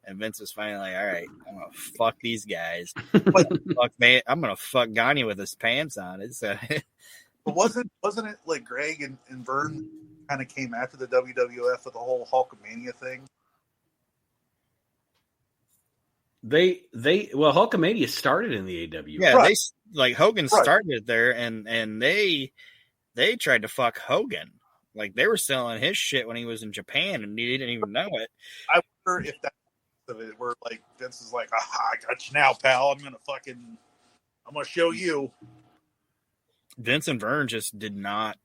And Vince was finally like, all right, I'm going to fuck these guys. Fuck, man, I'm going to fuck Gagne with his pants on. But wasn't it like Greg and Vern kind of came after the WWF with the whole Hulkamania thing? Hulkamania started in the AWA. Yeah, right. Hogan started there, and they tried to fuck Hogan. Like, they were selling his shit when he was in Japan, and he didn't even know it. I wonder if that's of it, where like Vince is like, I got you now, pal. I'm gonna show you. Vince and Vern just did not.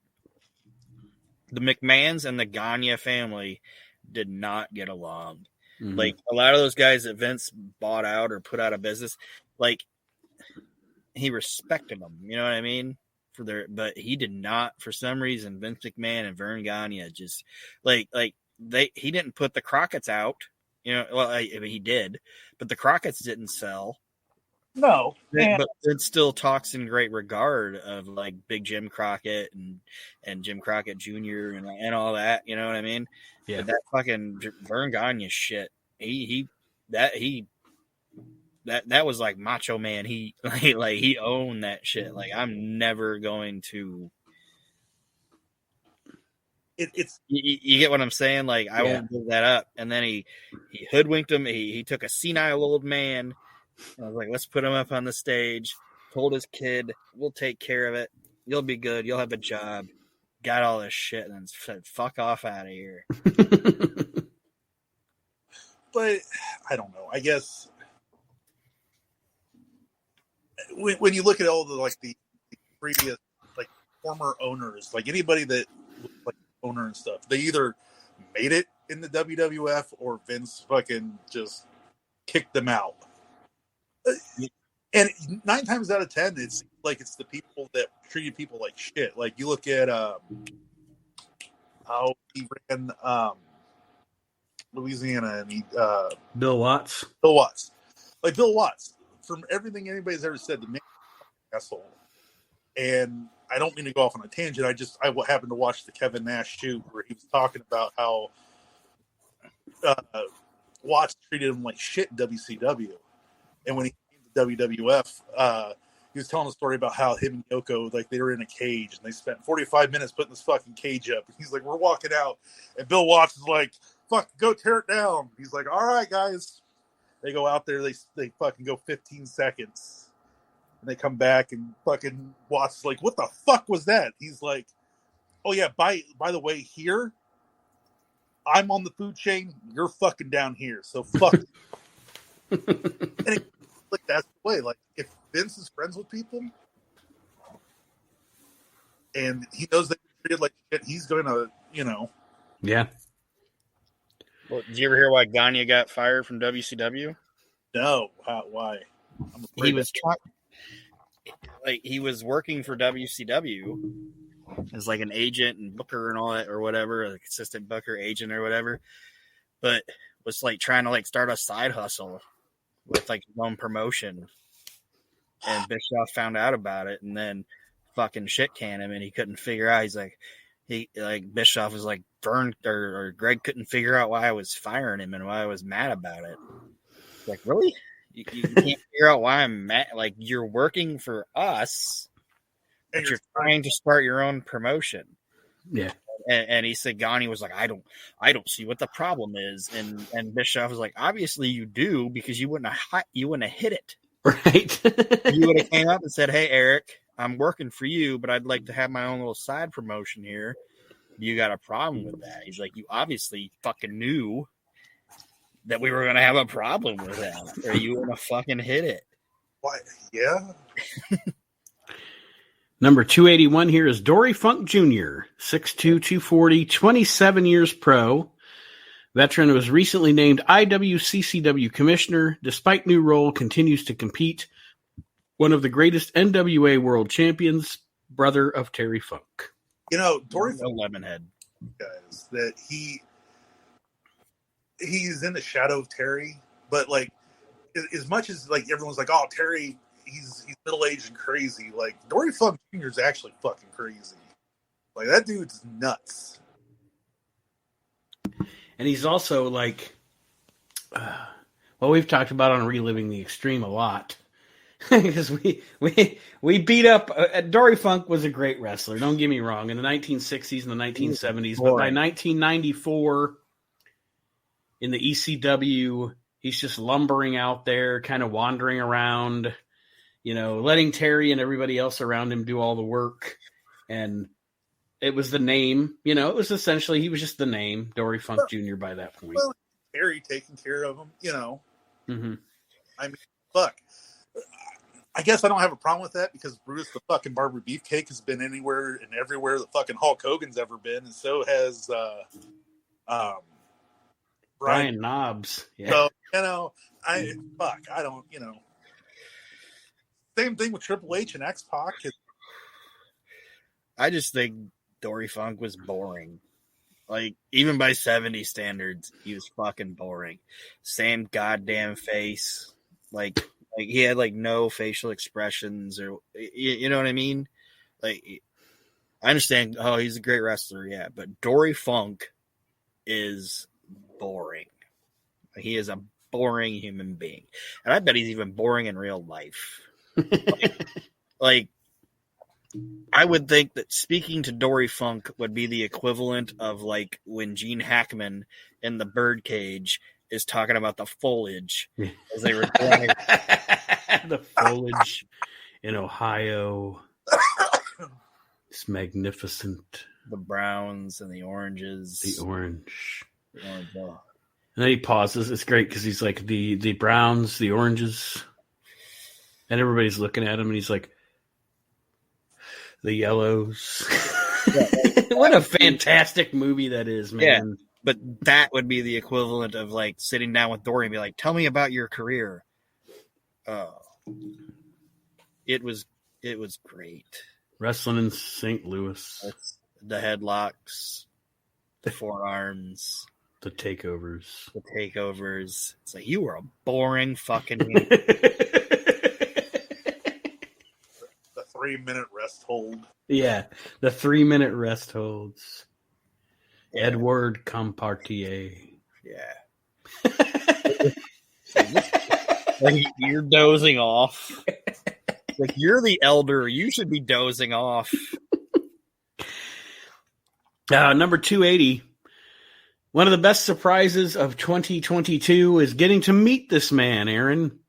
The McMahons and the Gagne family did not get along. Mm-hmm. Like, a lot of those guys that Vince bought out or put out of business, like, he respected them. You know what I mean? But he did not, for some reason. Vince McMahon and Vern Gagne just he didn't put the Crockett's out. You know, well, I mean, he did, but the Crockett's didn't sell. No, but it still talks in great regard of like Big Jim Crockett and Jim Crockett Jr. and all that. You know what I mean? Yeah. But that fucking Vern Gagne shit, that was like Macho Man. He he owned that shit. Like, I'm never going to. You get what I'm saying? Like, I won't give that up. And then he hoodwinked him. He took a senile old man. I was like, let's put him up on the stage. Told his kid, we'll take care of it. You'll be good. You'll have a job. Got all this shit, and then said, fuck off out of here. But I don't know. I guess when you look at all the previous former owners, like anybody that was like owner and stuff, they either made it in the WWF or Vince fucking just kicked them out. And 9 times out of 10, it's like it's the people that treated people like shit. Like, you look at how he ran Louisiana, and Bill Watts. Like, Bill Watts, from everything anybody's ever said, the man asshole. And I don't mean to go off on a tangent. I happened to watch the Kevin Nash shoot where he was talking about how Watts treated him like shit in WCW. And when he came to WWF, he was telling a story about how him and Yoko, like, they were in a cage, and they spent 45 minutes putting this fucking cage up. And he's like, we're walking out. And Bill Watts is like, fuck, go tear it down. He's like, all right, guys. They go out there. They fucking go 15 seconds. And they come back, and fucking Watts is like, what the fuck was that? He's like, oh, yeah, by the way, here, I'm on the food chain. You're fucking down here. So fuck. And like, that's the way. Like, Vince is friends with people, and he knows they get treated like shit. He's going to, Yeah. Well, did you ever hear why Gagne got fired from WCW? No, why? He was he was working for WCW as like an agent and booker and all that or whatever, like assistant booker, agent or whatever, but was like trying to like start a side hustle with like his own promotion. And Bischoff found out about it and then fucking shit canned him and he couldn't figure out. He's like, Bischoff was like, Vern or Greg couldn't figure out why I was firing him and why I was mad about it. Like, really? You can't figure out why I'm mad? Like, you're working for us, but you're trying to start your own promotion. Yeah. And he said, Gagne was like, I don't see what the problem is. And Bischoff was like, obviously you do, because you wouldn't have hit it. Right. You would have came up and said, hey, Eric, I'm working for you, but I'd like to have my own little side promotion here. You got a problem with that? He's like, you obviously fucking knew that we were going to have a problem with that, or you want to fucking hit it. Why? Yeah. Number 281 here is Dory Funk Jr., 6'2", 240, 27 years pro. Veteran was recently named IWCCW Commissioner. Despite new role, continues to compete. One of the greatest NWA World Champions, brother of Terry Funk. Dory Funk, Lemonhead, guys, that he's in the shadow of Terry, but like as much as like everyone's like, oh, Terry, he's middle-aged and crazy. Like Dory Funk Jr. is actually fucking crazy. Like that dude's nuts. And he's also like, we've talked about on Reliving the Extreme a lot. Because we beat up Dory Funk was a great wrestler. Don't get me wrong, in the 1960s and the 1970s, but by 1994 in the ECW, he's just lumbering out there, kind of wandering around, letting Terry and everybody else around him do all the work. And it was the name, it was essentially he was just the name Dory Funk Jr. by that point. Well, Terry taking care of him, Mm-hmm. I mean, fuck. I guess I don't have a problem with that because Brutus the fucking Barber Beefcake has been anywhere and everywhere that fucking Hulk Hogan's ever been, and so has Brian Knobbs. Yeah. So I don't. Same thing with Triple H and X-Pac. I just think Dory Funk was boring. Like, even by 70 standards, he was fucking boring. Same goddamn face. Like he had like no facial expressions, or you know what I mean? Like, I understand. Oh, he's a great wrestler, yeah, but Dory Funk is boring. He is a boring human being, and I bet he's even boring in real life. like I would think that speaking to Dory Funk would be the equivalent of like when Gene Hackman in the Birdcage is talking about the foliage as they were doing the foliage in Ohio. It's magnificent. The browns and the oranges. The orange. And then he pauses. It's great because he's like the browns, the oranges, and everybody's looking at him, and he's like, the yellows. What a fantastic movie that is, man. Yeah, but that would be the equivalent of like sitting down with Dory and be like, tell me about your career. It was great. Wrestling in St. Louis. The headlocks, the forearms, the takeovers. It's like, you were a boring fucking The 3-minute rest hold. Yeah, the 3-minute rest holds. Yeah. Edward Compartier. Yeah. Like, you're dozing off. Like, you're the elder. You should be dozing off. Number 280. One of the best surprises of 2022 is getting to meet this man, Aaron.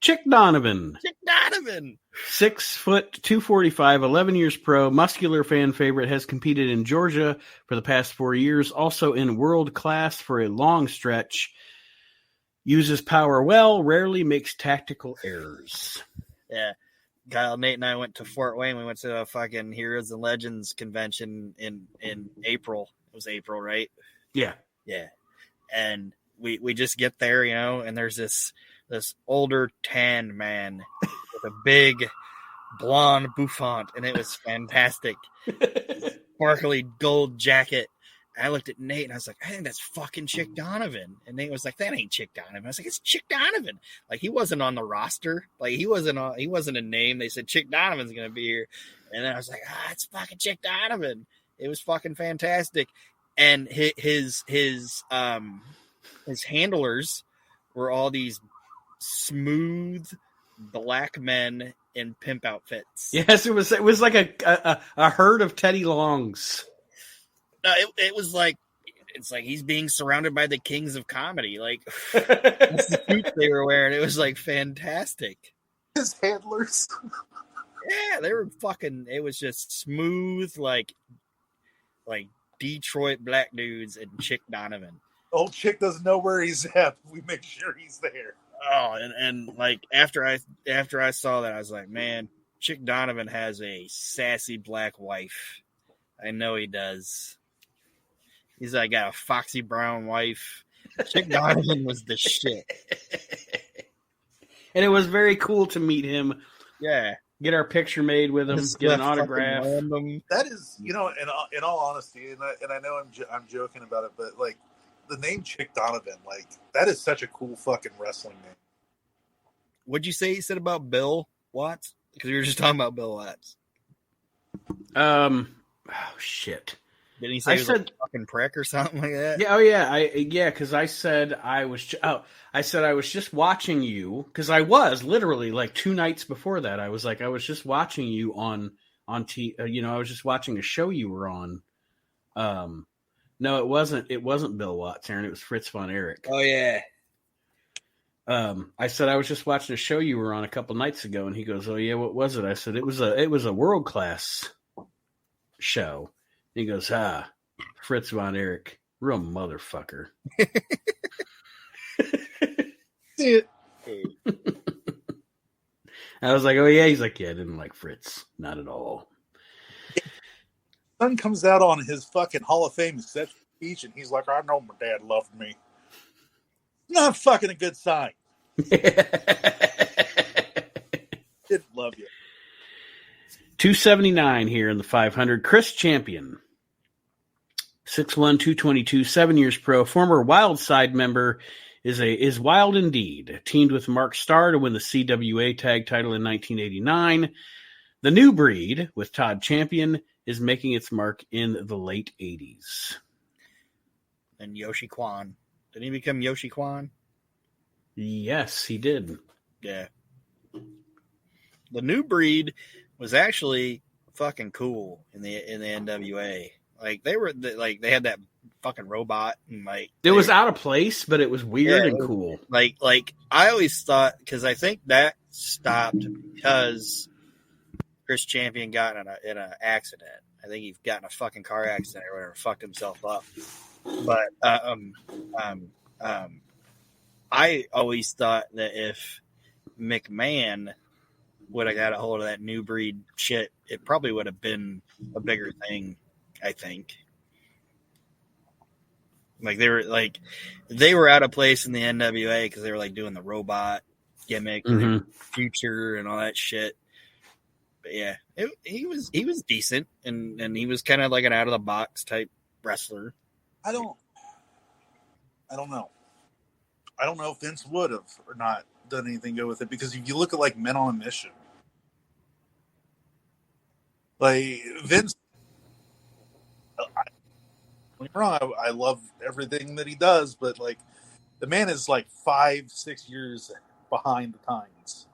Chick Donovan. 6 foot, 245, 11 years pro, muscular fan favorite, has competed in Georgia for the past 4 years, also in world class for a long stretch. Uses power well, rarely makes tactical errors. Yeah. Kyle, Nate, and I went to Fort Wayne. We went to a fucking Heroes and Legends convention in April. It was April, right? Yeah. Yeah. And we just get there, and there's this older tan man with a big blonde bouffant, and it was fantastic. Sparkly gold jacket. And I looked at Nate and I was like, I think that's fucking Chick Donovan. And Nate was like, that ain't Chick Donovan. I was like, it's Chick Donovan. Like, he wasn't on the roster. Like, he wasn't a name. They said Chick Donovan's gonna be here. And then I was like, it's fucking Chick Donovan. It was fucking fantastic. And his handlers were all these smooth black men in pimp outfits. Yes, it was like a herd of Teddy Longs. No, it was like, it's like he's being surrounded by the kings of comedy. Like, that's the suits they were wearing. It was like fantastic. His handlers. Yeah, they were fucking. It was just smooth, like Detroit black dudes and Chick Donovan. Old Chick doesn't know where he's at. We make sure he's there. Oh, and like after I saw that, I was like, man, Chick Donovan has a sassy black wife. I know he does. He's like got a foxy brown wife. Chick Donovan was the shit. And it was very cool to meet him. Yeah. Get our picture made with him, get an autograph. That is, in all honesty, and I know I'm joking about it, but like the name Chick Donovan, like that is such a cool fucking wrestling name. What'd you say he said about Bill Watts? Because we were just talking about Bill Watts. Oh shit. Didn't he say he was like a fucking prick or something like that? Yeah, oh yeah, because I said I was just watching you, because I was literally like 2 nights before that. I was just watching you on I was just watching a show you were on. No, it wasn't Bill Watts, Aaron. It was Fritz von Erich. Oh yeah. I said I was just watching a show you were on a couple nights ago, and he goes, "Oh yeah, what was it?" I said it was a world class show. He goes, Fritz von Erich, real motherfucker. See it. I was like, oh yeah. He's like, yeah, I didn't like Fritz, not at all. Son comes out on his fucking Hall of Fame speech, and he's like, I know my dad loved me. Not fucking a good sign. Didn't love you. 279 here in the 500. Chris Champion. 6'1", 222, 7 years pro. Former Wild Side member is wild indeed. Teamed with Mark Starr to win the CWA tag title in 1989. The New Breed with Todd Champion is making its mark in the late 80s. And Yoshi Kwan. Did he become Yoshi Kwan? Yes, he did. Yeah. The New Breed was actually fucking cool in the NWA. Like they had that fucking robot and like it was out of place, but it was weird and cool. Like I always thought, because I think that stopped because Chris Champion got in an accident. I think he got in a fucking car accident or whatever, fucked himself up. But I always thought that if McMahon would have got a hold of that New Breed shit, it probably would have been a bigger thing. I think they were out of place in the NWA because they were like doing the robot gimmick, and Future and all that shit. But yeah, he was decent, and he was kind of like an out of the box type wrestler. I don't know. I don't know if Vince would have or not done anything good with it, because if you look at like Men on a Mission, like Vince. Don't get me wrong, I love everything that he does, but like the man is like 5-6 years behind the times.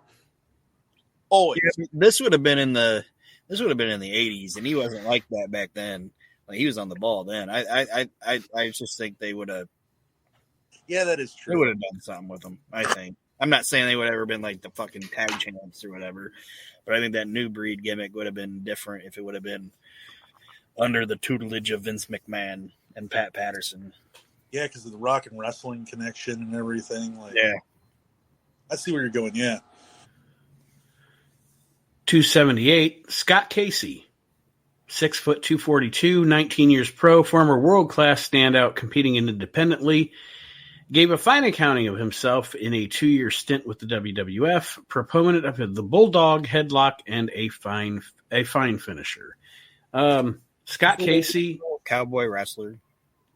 Always. Yeah, this would have been in the 80s, and he wasn't like that back then. Like, he was on the ball then. I just think they would have. Yeah, that is true. They would have done something with him, I think. I'm not saying they would have ever been like the fucking tag champs or whatever, but I think that New Breed gimmick would have been different if it would have been under the tutelage of Vince McMahon and Pat Patterson. Yeah, because of the rock and wrestling connection and everything. Like, yeah. I see where you're going, yeah. 278, Scott Casey. 6 foot 242, 19 years pro, former world-class standout competing independently. Gave a fine accounting of himself in a 2-year stint with the WWF, proponent of the Bulldog headlock and a fine finisher. Scott Casey, cowboy wrestler.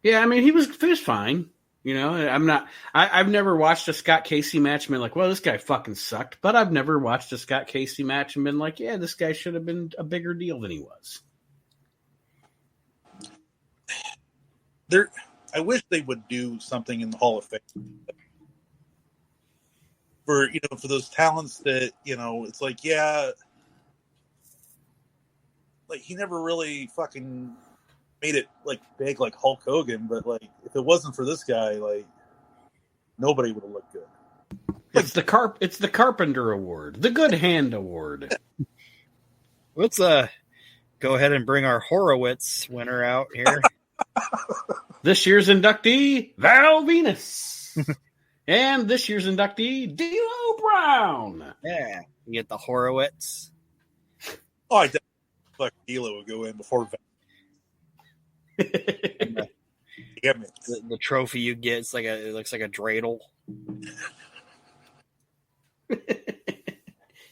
Yeah, I mean he was fine. You know, I've never watched a Scott Casey match and been like, well, this guy fucking sucked. But I've never watched a Scott Casey match and been like, yeah, this guy should have been a bigger deal than he was. I wish they would do something in the Hall of Fame for those talents that, it's like, yeah, like he never really fucking made it like big like Hulk Hogan, but like if it wasn't for this guy, like nobody would have looked good. It's the Carpenter Award, the Good Hand Award. Let's go ahead and bring our Horowitz winner out here. This year's inductee, Val Venus. And this year's inductee, D'Lo Brown. Yeah, you get the Horowitz. Oh, I definitely thought D'Lo would go in before Val. Damn it. The trophy you get, it looks like a dreidel.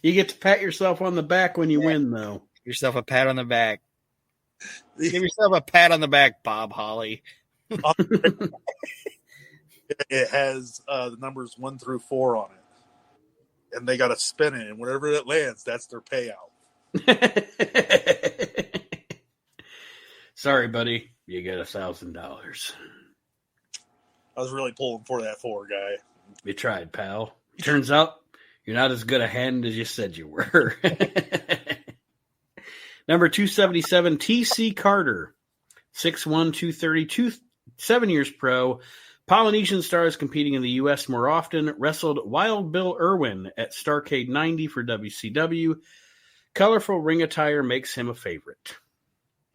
You get to pat yourself on the back when you win, though. Give yourself a pat on the back. Give yourself a pat on the back, Bob Holly. It has the numbers 1 through 4 on it, and they got to spin it, and wherever it lands, that's their payout. Sorry, buddy, you get $1,000. I was really pulling for that 4 guy. You tried, pal. Turns out you're not as good a hand as you said you were. Number 277, T.C. Carter, 6'1", 232, 7 years pro. Polynesian stars competing in the U.S. more often. Wrestled Wild Bill Irwin at Starrcade 90 for WCW. Colorful ring attire makes him a favorite.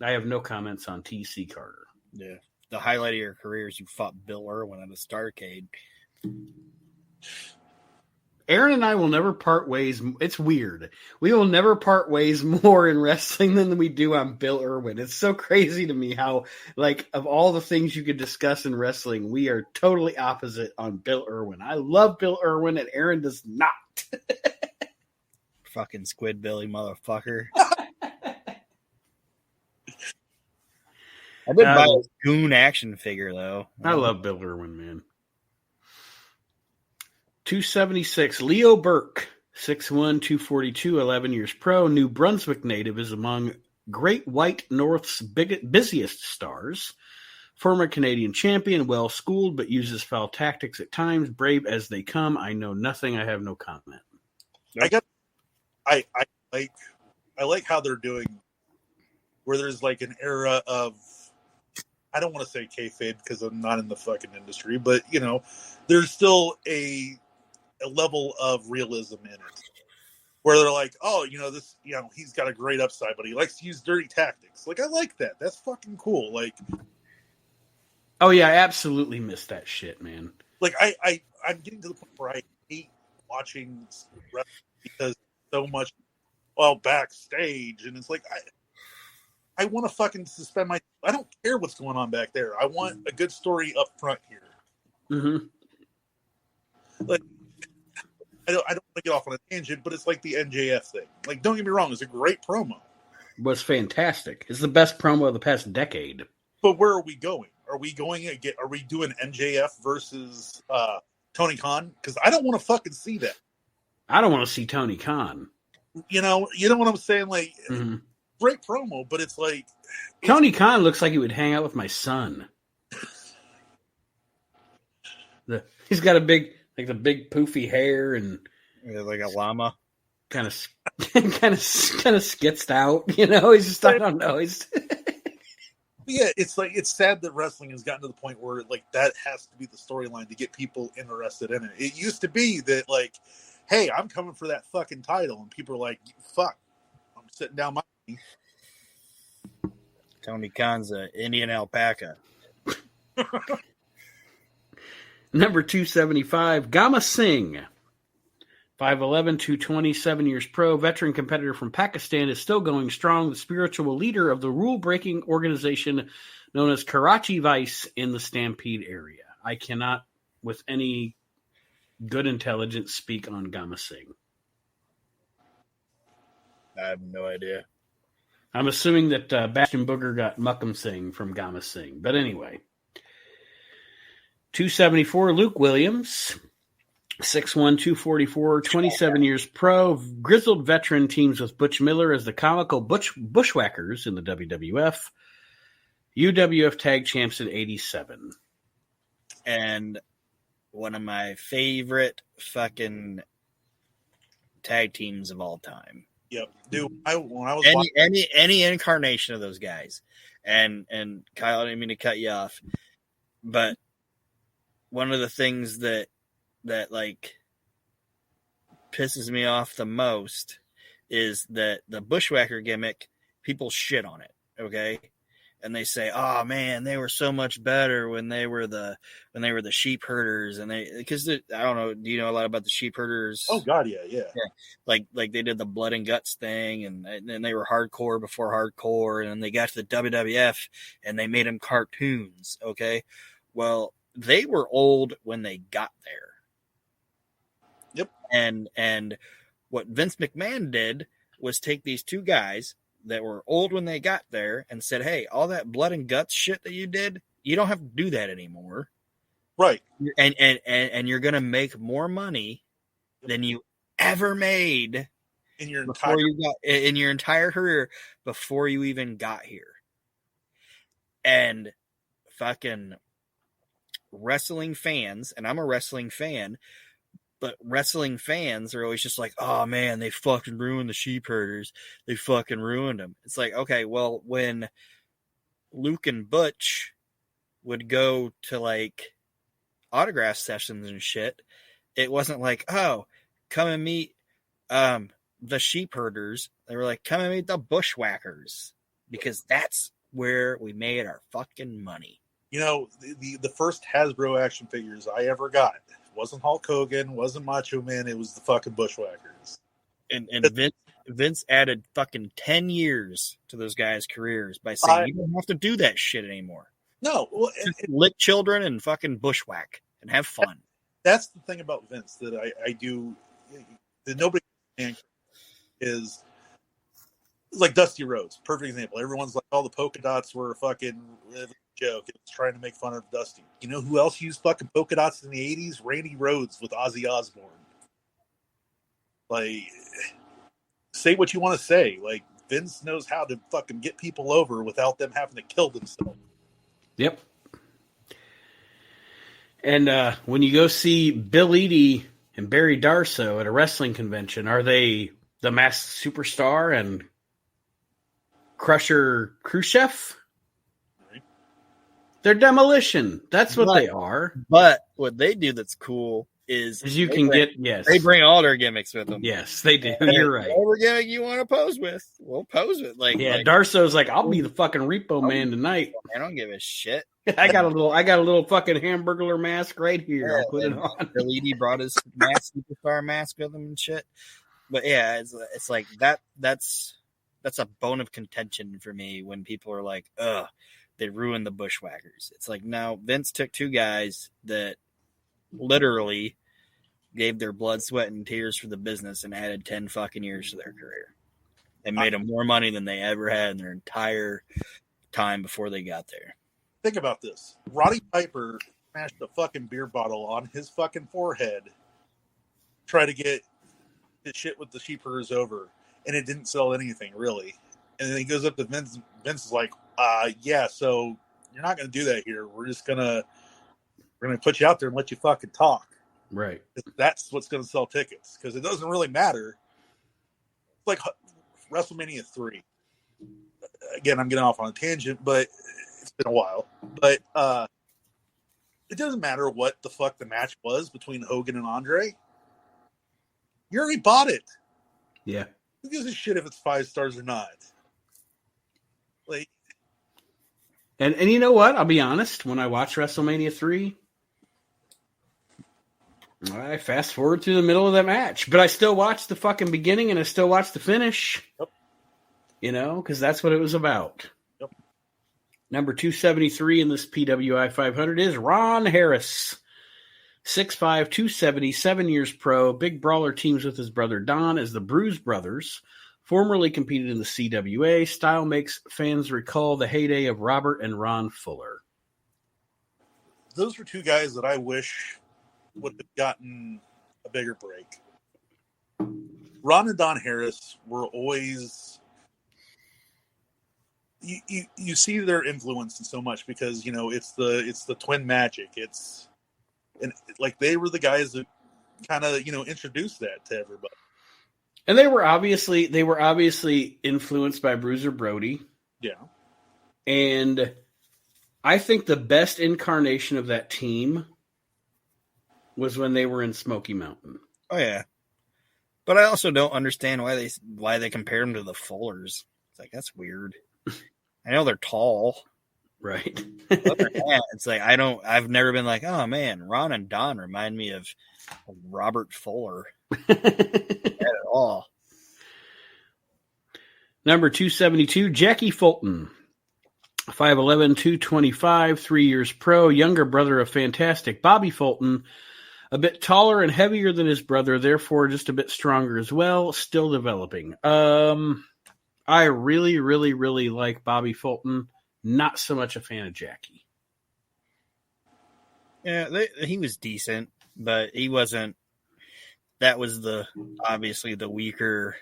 I have no comments on T.C. Carter. Yeah. The highlight of your career is you fought Bill Irwin at a Starrcade. Aaron and I will never part ways. It's weird. We will never part ways more in wrestling than we do on Bill Irwin. It's so crazy to me how, like, of all the things you could discuss in wrestling, we are totally opposite on Bill Irwin. I love Bill Irwin, and Aaron does not. Fucking Squid Billy motherfucker. I did buy a Goon action figure, though. I love Bill Irwin, man. 276, Leo Burke, 6'1", 242, 11 years pro. New Brunswick native, is among Great White North's busiest stars. Former Canadian champion, well-schooled, but uses foul tactics at times. Brave as they come. I know nothing. I have no comment. I like how they're doing, where there's like an era of, I don't want to say kayfabe because I'm not in the fucking industry, but there's still a level of realism in it, where they're like, oh, this, he's got a great upside, but he likes to use dirty tactics. Like, I like that. That's fucking cool. Like, oh yeah, I absolutely missed that shit, man. Like, I'm getting to the point where I hate watching wrestling because so much, backstage, and it's like, I want to fucking suspend I don't care what's going on back there. I want a good story up front here. Mm-hmm. Like, I don't want to get off on a tangent, but it's like the NJF thing. Like, don't get me wrong, it's a great promo. It was fantastic. It's the best promo of the past decade. But where are we going? Are we doing NJF versus Tony Khan? Because I don't want to fucking see that. I don't want to see Tony Khan. You know what I'm saying? Like, great promo, but it's like, Tony Khan looks like he would hang out with my son. He's got the big poofy hair and like a llama, kind of skitzed out. He's just, I don't know. He's yeah, it's like, it's sad that wrestling has gotten to the point where like that has to be the storyline to get people interested in it. It used to be that like, hey, I'm coming for that fucking title, and people are like, fuck, I'm sitting down my. Tony Khan's an Indian alpaca. Number 275, Gama Singh, 5'11", 220, 7 years pro, veteran competitor from Pakistan, is still going strong, the spiritual leader of the rule-breaking organization known as Karachi Vice in the Stampede area. I cannot, with any good intelligence, speak on Gama Singh. I have no idea. I'm assuming that Bastion Booger got Muckam Singh from Gama Singh. But anyway. 274, Luke Williams. 6'1", 244, 27 years pro. Grizzled veteran, teams with Butch Miller as the comical Bushwhackers in the WWF. UWF Tag Champs in 87. And one of my favorite fucking tag teams of all time. Yep, dude. When I was any incarnation of those guys, and Kyle, I didn't mean to cut you off, but one of the things that like pisses me off the most is that the Bushwhacker gimmick, people shit on it, okay? And they say, "Oh man, they were so much better when they were the sheep herders." And because I don't know, do you know a lot about the sheep herders? Oh God, yeah. Like they did the blood and guts thing, and they were hardcore before hardcore, and then they got to the WWF and they made them cartoons. Okay, well, they were old when they got there. Yep. And what Vince McMahon did was take these two guys that were old when they got there and said, "Hey, all that blood and guts shit that you did, you don't have to do that anymore." Right. And you're going to make more money than you ever made in your entire career before you even got here. And fucking wrestling fans, and I'm a wrestling fan, but wrestling fans are always just like, "Oh man, they fucking ruined the sheep herders. They fucking ruined them." It's like, okay, well, when Luke and Butch would go to like autograph sessions and shit, it wasn't like, "Oh, come and meet the sheep herders." They were like, "Come and meet the Bushwhackers," because that's where we made our fucking money. You know, the first Hasbro action figures I ever got wasn't Hulk Hogan, wasn't Macho Man, it was the fucking Bushwhackers. And Vince added fucking 10 years to those guys' careers by saying, "You don't have to do that shit anymore. No, well, lick children and fucking bushwhack and have fun." That's the thing about Vince that I do that nobody can is like Dusty Rhodes, perfect example. Everyone's like, "Oh, the polka dots were a fucking joke. It was trying to make fun of Dusty." You know who else used fucking polka dots in the 80s? Randy Rhoads with Ozzy Osbourne. Like, say what you want to say. Like, Vince knows how to fucking get people over without them having to kill themselves. Yep. And when you go see Bill Eadie and Barry Darso at a wrestling convention, are they the Masked Superstar and Crusher Khrushchev? They're Demolition. That's what they are. But what they do that's cool is you can they bring all their gimmicks with them. Yes, they do. You're right. Whatever gimmick you want to pose with, we'll pose with. Darso's like, "I'll be the fucking Repo Man tonight. I don't give a shit. I got a little fucking Hamburglar mask right here. Yeah, I'll put it on." Bill Eadie brought his superstar mask with him and shit. But yeah, it's like that. That's a bone of contention for me when people are like, "Ugh, they ruined the Bushwhackers." It's like, no, Vince took two guys that literally gave their blood, sweat, and tears for the business and added 10 fucking years to their career. They made them more money than they ever had in their entire time before they got there. Think about this. Roddy Piper smashed a fucking beer bottle on his fucking forehead, try to get his shit with the sheep herders over, and it didn't sell anything, really. And then he goes up to Vince. Vince is like, "Yeah, so you're not going to do that here. We're gonna put you out there and let you fucking talk." Right. That's what's going to sell tickets, because it doesn't really matter. It's like WrestleMania 3. Again, I'm getting off on a tangent, but it's been a while. But it doesn't matter what the fuck the match was between Hogan and Andre. You already bought it. Yeah. Who gives a shit if it's 5 stars or not? Like, and you know what? I'll be honest. When I watched WrestleMania 3, I fast forward through the middle of that match, but I still watched the fucking beginning and I still watched the finish. Yep. You know, because that's what it was about. Yep. Number 273 in this PWI 500 is Ron Harris. 6'5", 270, 7 years pro. Big brawler, teams with his brother Don as the Bruise Brothers. Formerly competed in the CWA. Style makes fans recall the heyday of Robert and Ron Fuller. Those were two guys that I wish would have gotten a bigger break. Ron and Don Harris were always... You see their influence in so much because, you know, it's the twin magic. And like they were the guys that kind of, you know, introduced that to everybody. And they were obviously influenced by Bruiser Brody. Yeah. And I think the best incarnation of that team was when they were in Smoky Mountain. Oh yeah. But I also don't understand why they compare them to the Fullers. It's like, that's weird. I know they're tall. Right. It's like I've never been like, oh man, Ron and Don remind me of Robert Fuller. At all. Number 272, Jackie Fulton. 5'11", 225, 3 years pro, younger brother of Fantastic Bobby Fulton. A bit taller and heavier than his brother, therefore just a bit stronger as well, still developing. I really, really, really like Bobby Fulton. Not so much a fan of Jackie. Yeah, he was decent, but he wasn't. That was obviously the weaker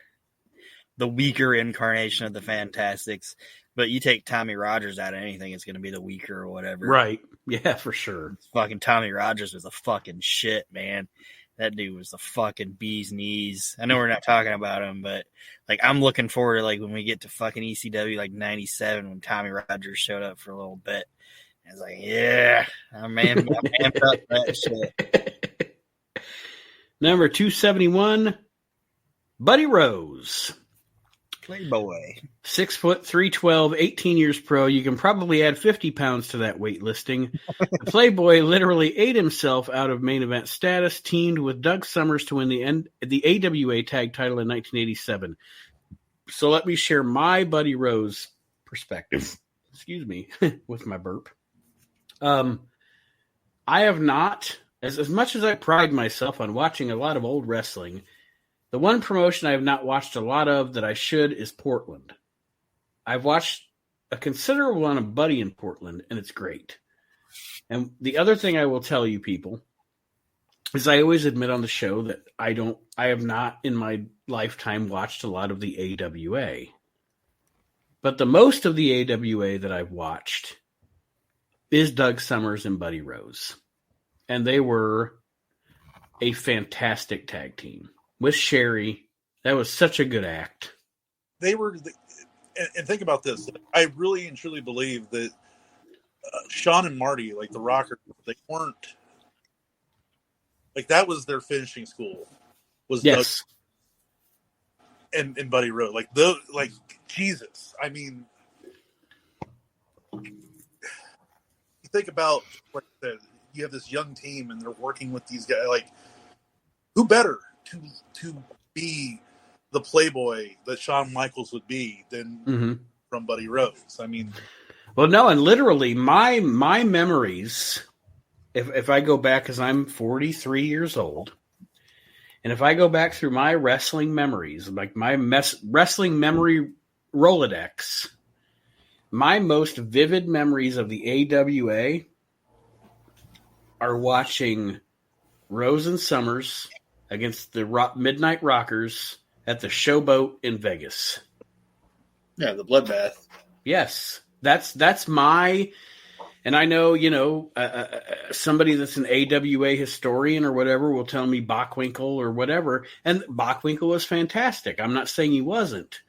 incarnation of the Fantastics. But you take Tommy Rogers out of anything, it's going to be the weaker or whatever. Right. Yeah, for sure. Fucking Tommy Rogers was a fucking shit, man. That dude was the fucking bee's knees. I know we're not talking about him, but like I'm looking forward to like when we get to fucking ECW like 97 when Tommy Rogers showed up for a little bit. I was like, yeah, I'm amped up that shit. Number 271, Buddy Rose. Playboy. 6 foot, 312, 18 years pro. You can probably add 50 pounds to that weight listing. The Playboy literally ate himself out of main event status, teamed with Doug Summers to win the AWA tag title in 1987. So let me share my Buddy Rose perspective. Excuse me, with my burp. I have not, as much as I pride myself on watching a lot of old wrestling, the one promotion I have not watched a lot of that I should is Portland. I've watched a considerable amount of Buddy in Portland, and it's great. And the other thing I will tell you people is I always admit on the show that I have not in my lifetime watched a lot of the AWA. But the most of the AWA that I've watched is Doug Summers and Buddy Rose. And they were a fantastic tag team. With Sherry, that was such a good act. They were, and think about this. I really and truly believe that Sean and Marty, like the Rockers, they weren't like that was their finishing school. Was yes, Doug and Buddy Rose, like Jesus. I mean, you think about like you have this young team and they're working with these guys. Like, who better to be the Playboy that Shawn Michaels would be than from Buddy Rose? I mean, well, no, and literally my memories, if I go back, because I'm 43 years old, and if I go back through my wrestling memories, like my wrestling memory Rolodex, my most vivid memories of the AWA are watching Rose and Summers against the Midnight Rockers at the Showboat in Vegas. Yeah, the bloodbath. Yes, that's my, and I know, you know, somebody that's an AWA historian or whatever will tell me Bockwinkel or whatever, and Bockwinkel was fantastic. I'm not saying he wasn't,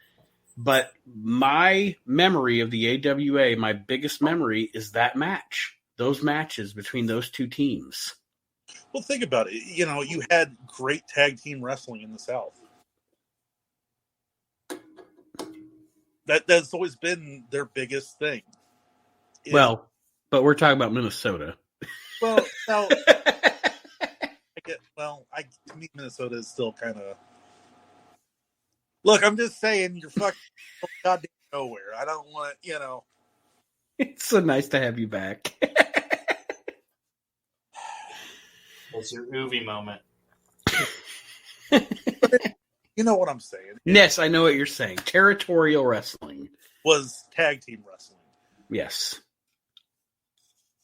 but my memory of the AWA, my biggest memory is that match, those matches between those two teams. Well, think about it. You know, you had great tag team wrestling in the South. That's always been their biggest thing. Well, but we're talking about Minnesota. Well, now, Well, to me, Minnesota is still kind of. Look, I'm just saying, you're fucking goddamn nowhere. I don't want to. It's so nice to have you back. It's your Uvi moment. You know what I'm saying? Yes, I know what you're saying. Territorial wrestling Was tag team wrestling. Yes.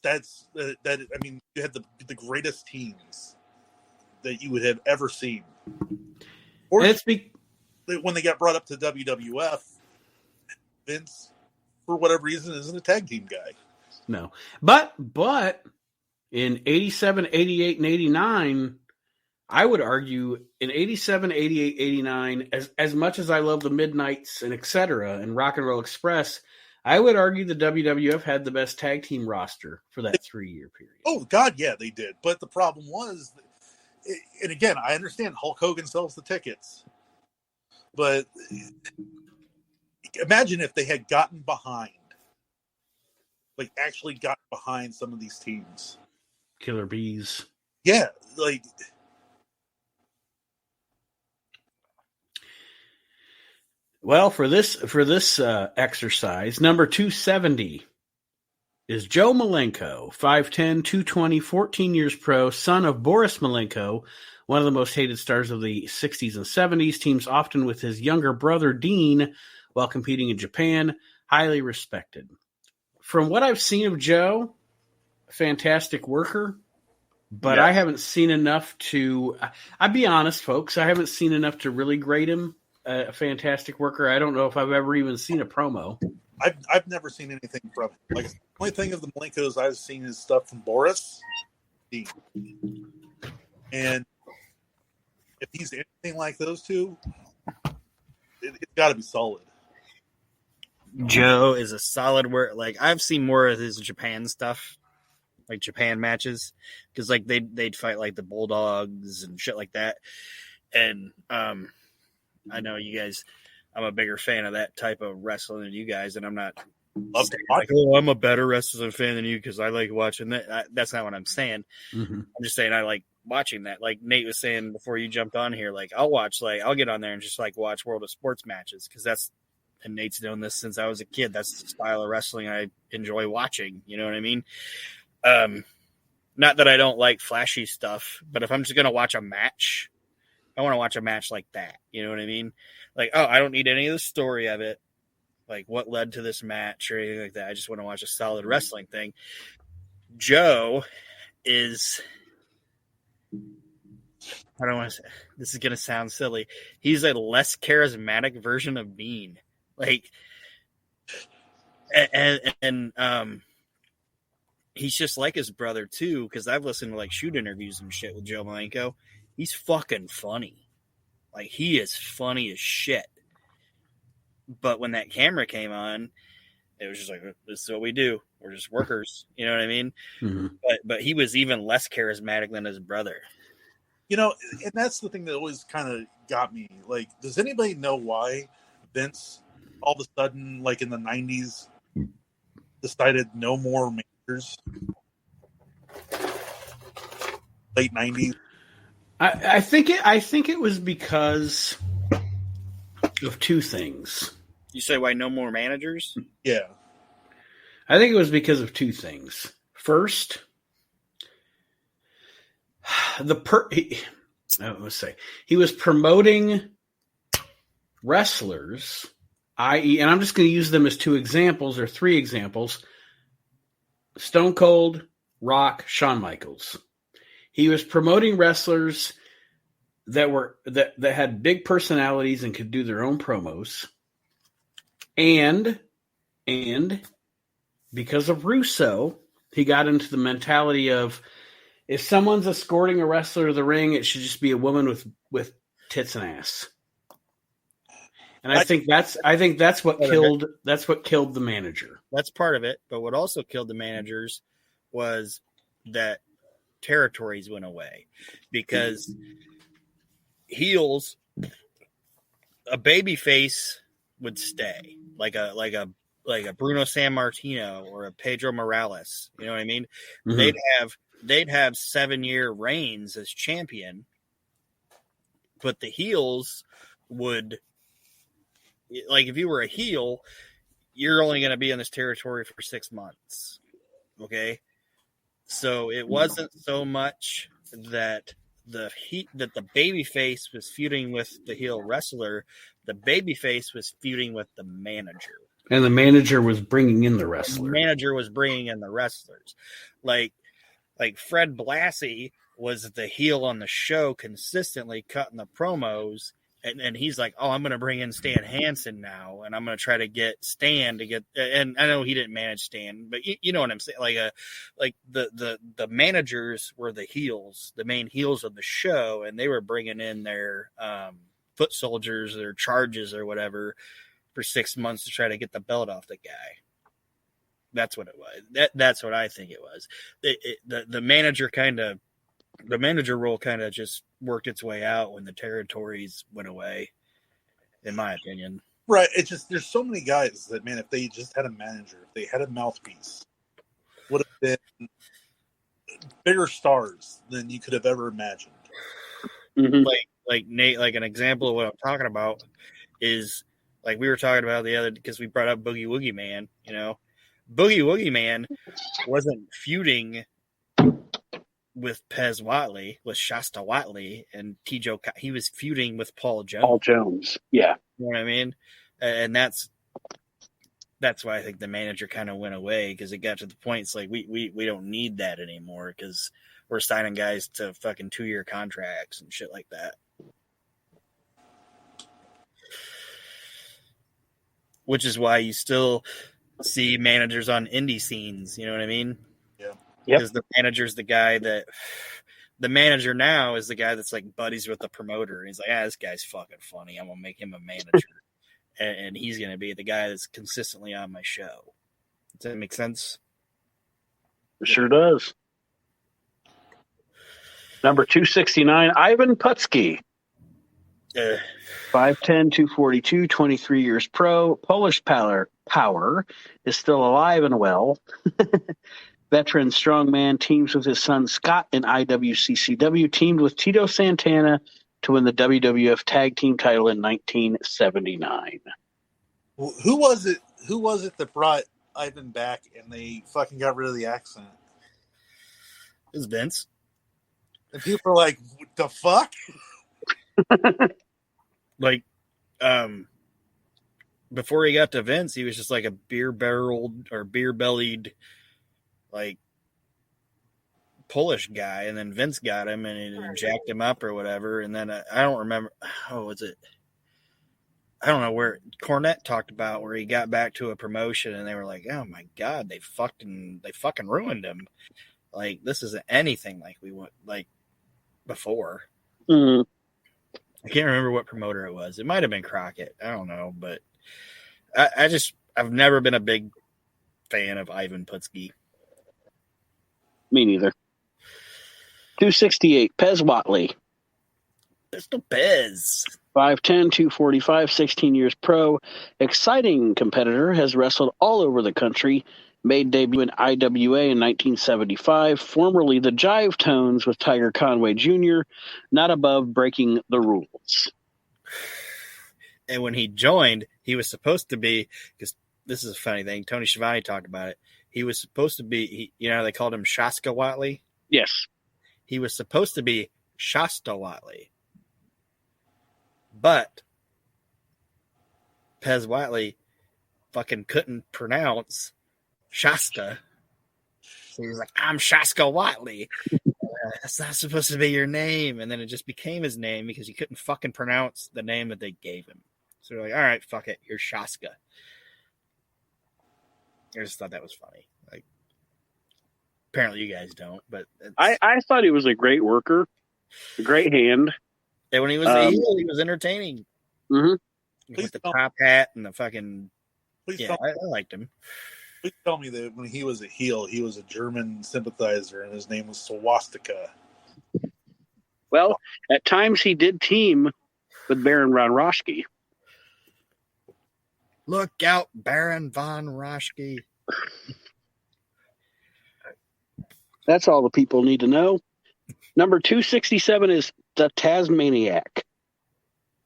That's that. I mean, you had the greatest teams that you would have ever seen. Or when they got brought up to WWF, Vince, for whatever reason, isn't a tag team guy. No. But in 87, 88, and 89, I would argue in 87, 88, 89, as much as I love the Midnights and etc. and Rock and Roll Express, I would argue the WWF had the best tag team roster for that 3-year period. Oh, God, yeah, they did. But the problem was, and again, I understand Hulk Hogan sells the tickets, but imagine if they had gotten behind, like actually got behind some of these teams. Killer Bees. Yeah, like... Well, for this exercise, number 270 is Joe Malenko, 5'10", 220, 14 years pro, son of Boris Malenko, one of the most hated stars of the 60s and 70s, teams often with his younger brother Dean while competing in Japan, highly respected. From what I've seen of Joe, a fantastic worker, but yeah. I haven't seen enough to, I'll be honest, folks, I haven't seen enough to really grade him a fantastic worker. I don't know if I've ever even seen a promo. I've never seen anything from him. Like, the only thing of the Malenkos I've seen is stuff from Boris. And if he's anything like those two, it's got to be solid. Joe is a solid work. Like, I've seen more of his Japan stuff, like Japan matches, because like they'd fight like the Bulldogs and shit like that. And I know you guys, I'm a bigger fan of that type of wrestling than you guys, and I'm not like, oh, I'm a better wrestling fan than you because I like watching that. That's not what I'm saying. Mm-hmm. I'm just saying I like watching that. Like Nate was saying before you jumped on here, like I'll get on there and just like watch World of Sports matches because and Nate's doing this since I was a kid. That's the style of wrestling I enjoy watching. You know what I mean? Not that I don't like flashy stuff, but if I'm just going to watch a match, I want to watch a match like that. You know what I mean? Like, oh, I don't need any of the story of it. Like what led to this match or anything like that. I just want to watch a solid wrestling thing. Joe is, I don't want to say, this is going to sound silly. He's a less charismatic version of Bean. Like, and he's just like his brother too. Because I've listened to like shoot interviews and shit with Joe Malenko. He's fucking funny. Like, he is funny as shit. But when that camera came on, it was just like, this is what we do. We're just workers. You know what I mean? Mm-hmm. But he was even less charismatic than his brother. You know, and that's the thing that always kind of got me. Like, does anybody know why Vince, all of a sudden, like in the 90s, decided no more managers? Late 90s. I think it was because of two things. You say why no more managers? Yeah. I think it was because of two things. First, he was promoting wrestlers, i.e., and I'm just going to use them as two examples or three examples: Stone Cold, Rock, Shawn Michaels. He was promoting wrestlers that had big personalities and could do their own promos. And because of Russo, he got into the mentality of, if someone's escorting a wrestler to the ring, it should just be a woman with tits and ass. And I think that's what killed the manager. That's part of it, but what also killed the managers was that territories went away, because heels, a baby face would stay, like a Bruno Sammartino or a Pedro Morales. You know what I mean? Mm-hmm. They'd have they'd have 7-year reigns as champion, but the heels would, like, if you were a heel, you're only going to be in this territory for 6 months. Okay. So it wasn't so much that the babyface was feuding with the heel wrestler. The babyface was feuding with the manager. And the manager was bringing in the wrestler. The manager was bringing in the wrestlers. Like Fred Blassie was the heel on the show, consistently cutting the promos. And he's like, oh, I'm going to bring in Stan Hansen now, and I'm going to try to get Stan to get. And I know he didn't manage Stan, but you know what I'm saying. Like the managers were the heels, the main heels of the show, and they were bringing in their foot soldiers, their charges or whatever, for 6 months to try to get the belt off the guy. That's what it was. That's what I think it was. The manager role kind of just worked its way out when the territories went away, in my opinion. Right. It's just, there's so many guys that, man, if they just had a manager, if they had a mouthpiece, would have been bigger stars than you could have ever imagined. Mm-hmm. Like Nate, like an example of what I'm talking about is, like we were talking about the other, because we brought up Boogie Woogie Man, you know, Boogie Woogie Man wasn't feuding with Pez Watley, with Shasta Watley and T.J. He was feuding with Paul Jones. Paul Jones, yeah. You know what I mean? And that's why I think the manager kind of went away, because it got to the point, it's like, we don't need that anymore, because we're signing guys to fucking 2-year contracts and shit like that. Which is why you still see managers on indie scenes, you know what I mean? Yeah. Because the manager's the guy that the manager now is the guy that's like buddies with the promoter. And he's like, this guy's fucking funny. I'm going to make him a manager. and he's going to be the guy that's consistently on my show. Does that make sense? It sure does. Number 269, Ivan Putski. 5'10", 242, 23 years pro. Polish power is still alive and well. Veteran strongman teams with his son Scott in IWCCW, teamed with Tito Santana to win the WWF Tag Team title in 1979. Who was it that brought Ivan back and they fucking got rid of the accent? It was Vince. And people are like, what the fuck? Like, before he got to Vince, he was just like a beer-barreled or beer-bellied, like, Polish guy, and then Vince got him and jacked him up or whatever, and then I don't remember, was it? I don't know where Cornette talked about where he got back to a promotion and they were like, oh my God, they fucking ruined him. Like, this isn't anything like we went like before. Mm-hmm. I can't remember what promoter it was. It might have been Crockett. I don't know, but I've never been a big fan of Ivan Putski. Me neither. 268, Pez Watley. Pistol Pez. 5'10", 245, 16 years pro. Exciting competitor, has wrestled all over the country. Made debut in IWA in 1975. Formerly the Jive Tones with Tiger Conway Jr. Not above breaking the rules. And when he joined, he was supposed to be, because this is a funny thing, Tony Schiavone talked about it. He was supposed to be, they called him Shaska Watley? Yes. He was supposed to be Shasta Watley. But Pez Watley fucking couldn't pronounce Shasta. So he was like, I'm Shaska Watley. That's not supposed to be your name. And then it just became his name because he couldn't fucking pronounce the name that they gave him. So they're like, all right, fuck it. You're Shaska. I just thought that was funny. Like, apparently you guys don't, but I thought he was a great worker, a great hand. And when he was a heel, he was entertaining. Mm-hmm. With the top hat and the fucking... I liked him. Please tell me that when he was a heel, he was a German sympathizer and his name was Swastika. Well, at times he did team with Baron von Raschke. Look out, Baron von Raschke. That's all the people need to know. Number 267 is the Tasmaniac.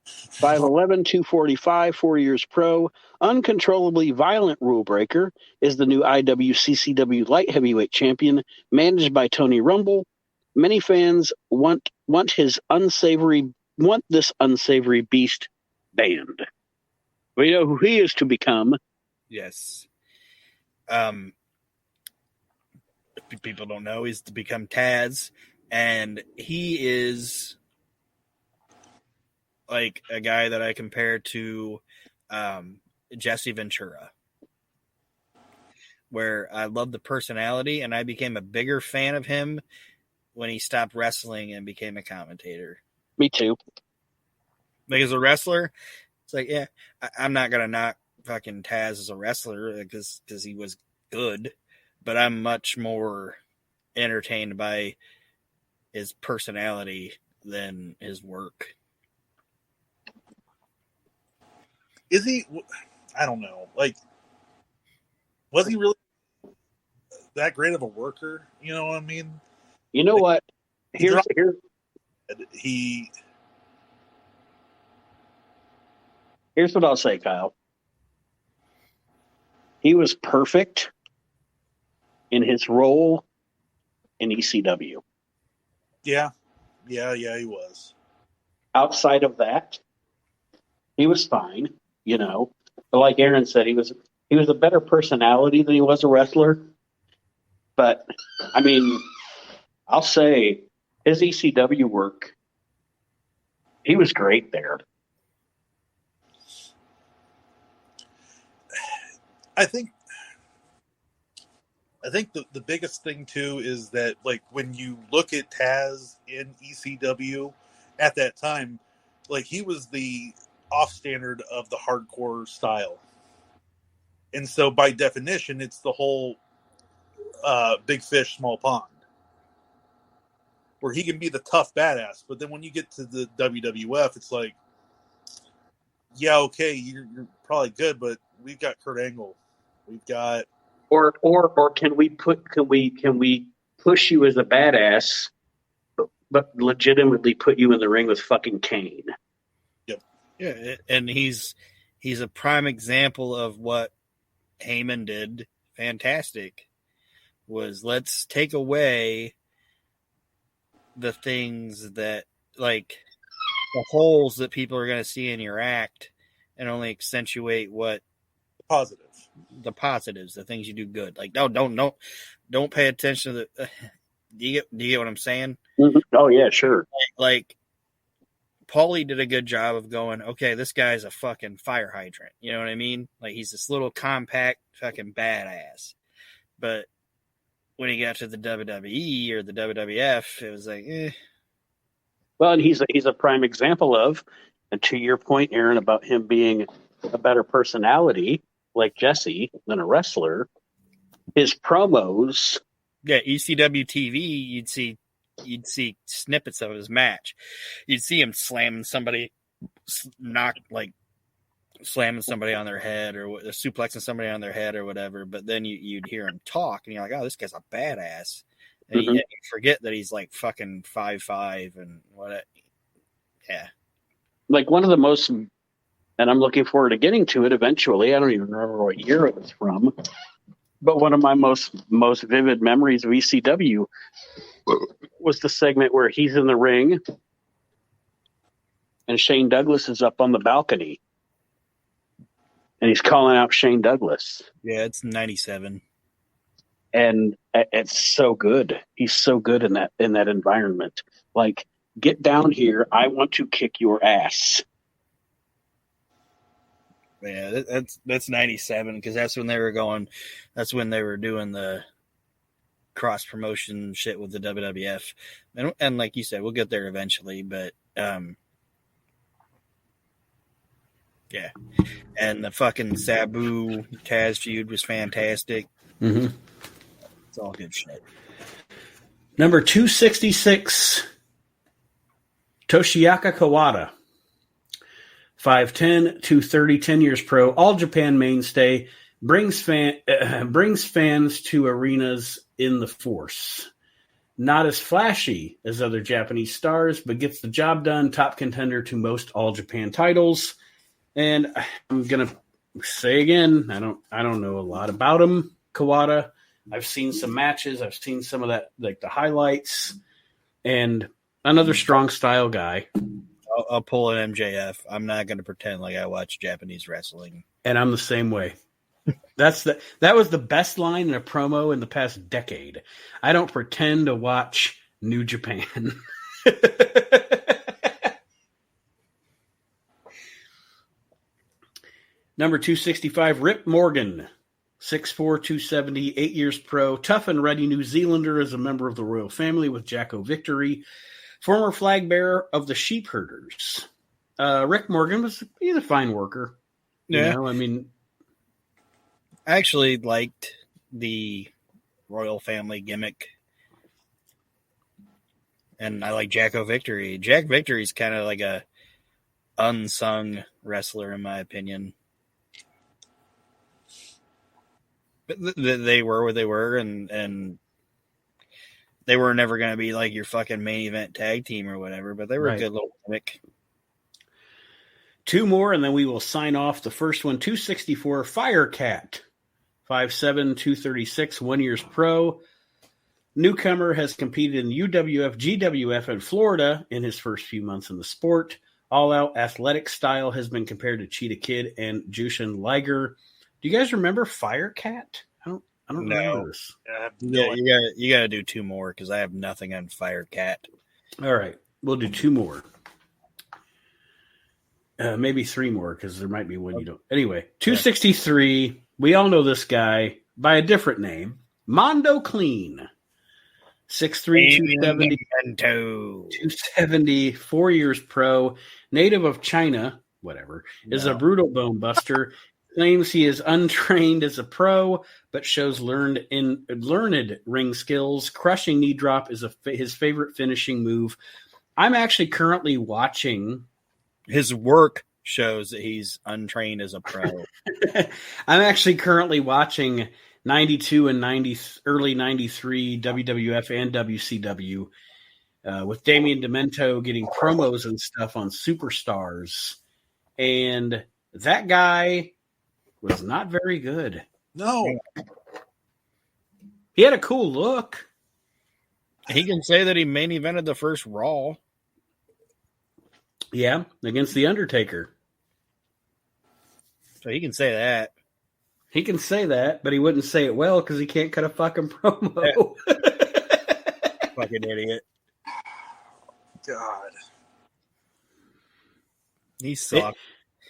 5'11", 245, 4 years pro, uncontrollably violent rule breaker, is the new IWCCW light heavyweight champion, managed by Tony Rumble. Many fans want this unsavory beast banned. We know who he is to become. Yes. People don't know, he's to become Taz, and he is like a guy that I compare to Jesse Ventura, where I love the personality, and I became a bigger fan of him when he stopped wrestling and became a commentator. Me too. Like, as a wrestler, it's like, yeah, I'm not gonna knock fucking Taz as a wrestler because he was good, but I'm much more entertained by his personality than his work. Is he? I don't know. Like, was he really that great of a worker? You know what I mean? You know what? Here's what I'll say, Kyle. He was perfect in his role in ECW. Yeah, he was. Outside of that, he was fine. You know, but like Aaron said, he was a better personality than he was a wrestler. But I mean, I'll say his ECW work, he was great there. I think the biggest thing too is that, like, when you look at Taz in ECW at that time, like, he was the off standard of the hardcore style, and so by definition, it's the whole big fish, small pond, where he can be the tough badass. But then when you get to the WWF, it's like, yeah, okay, you're probably good, but we've got Kurt Angle, we've got. Or can we push you as a badass, but legitimately put you in the ring with fucking Kane? Yep. Yeah, and he's a prime example of what Heyman did. Fantastic. Was, let's take away the things that, like, the holes that people are going to see in your act, and only accentuate what the positives, the things you do good. Like, no, don't pay attention to the. Do you get what I'm saying? Mm-hmm. Oh yeah, sure. Like Paulie did a good job of going, okay, this guy's a fucking fire hydrant. You know what I mean? Like, he's this little compact fucking badass. But when he got to the WWE or the WWF, it was like, eh. Well, and he's a prime example of, and to your point, Aaron, about him being a better personality like Jesse than a wrestler, his promos. Yeah, ECW TV, you'd see snippets of his match. You'd see him slamming somebody on their head, or suplexing somebody on their head or whatever. But then you'd hear him talk, and you're like, oh, this guy's a badass. And you forget that he's like fucking 5'5" and what? Yeah. Like, one of the most, and I'm looking forward to getting to it eventually. I don't even remember what year it was from, but one of my most vivid memories of ECW was the segment where he's in the ring and Shane Douglas is up on the balcony and he's calling out Shane Douglas. Yeah, it's 97. And it's so good. He's so good in that environment. Like, get down here. I want to kick your ass. Yeah, that's 97, because that's when they were going. That's when they were doing the cross promotion shit with the WWF, and like you said, we'll get there eventually. But yeah, and the fucking Sabu Taz feud was fantastic. Mm-hmm. It's all good shit. Number 266, Toshiaka Kawada. 5'10", 230, 10 years pro, All Japan mainstay, brings fans to arenas in the Force. Not as flashy as other Japanese stars, but gets the job done. Top contender to most All Japan titles. And I'm going to say again, I don't know a lot about him, Kawada. I've seen some matches. I've seen some of that, like the highlights. And another strong style guy. I'll pull an MJF. I'm not going to pretend like I watch Japanese wrestling. And I'm the same way. That was the best line in a promo in the past decade. I don't pretend to watch New Japan. Number 265, Rip Morgan. 6'4", 270, 8 years pro. Tough and ready New Zealander as a member of the royal family with Jacko Victory. Former flag bearer of the Sheep Herders. Rick Morgan he's a fine worker. Yeah. I mean, I actually liked the royal family gimmick. And I like Jacko Victory. Jack Victory's kind of like a unsung wrestler, in my opinion. But they were what they were, and they were never going to be like your fucking main event tag team or whatever, but they were a good little gimmick. Two more, and then we will sign off. The first one, 264, Firecat. 5'7", 236, 1 year's pro. Newcomer has competed in UWF, GWF, and Florida in his first few months in the sport. All-out athletic style has been compared to Cheetah Kid and Jushin Liger. Do you guys remember Firecat? I don't remember this. Yeah, you got to do two more because I have nothing on Firecat. All right, we'll do two more. Maybe three more because there might be one you don't. Anyway, 263. We all know this guy by a different name. Mondo Clean. 6'3", 270, 270, 4 years pro, native of China, is a brutal bone buster. Claims he is untrained as a pro, but shows learned ring skills. Crushing knee drop is his favorite finishing move. I'm actually currently watching. His work shows that he's untrained as a pro. I'm actually currently watching 92 and early 93 WWF and WCW with Damian Demento getting promos and stuff on Superstars. And that guy was not very good. No. He had a cool look. He can say that he main evented the first Raw. Yeah, against The Undertaker. So he can say that. He can say that, but he wouldn't say it well because he can't cut a fucking promo. Yeah. Fucking idiot. God. He's soft.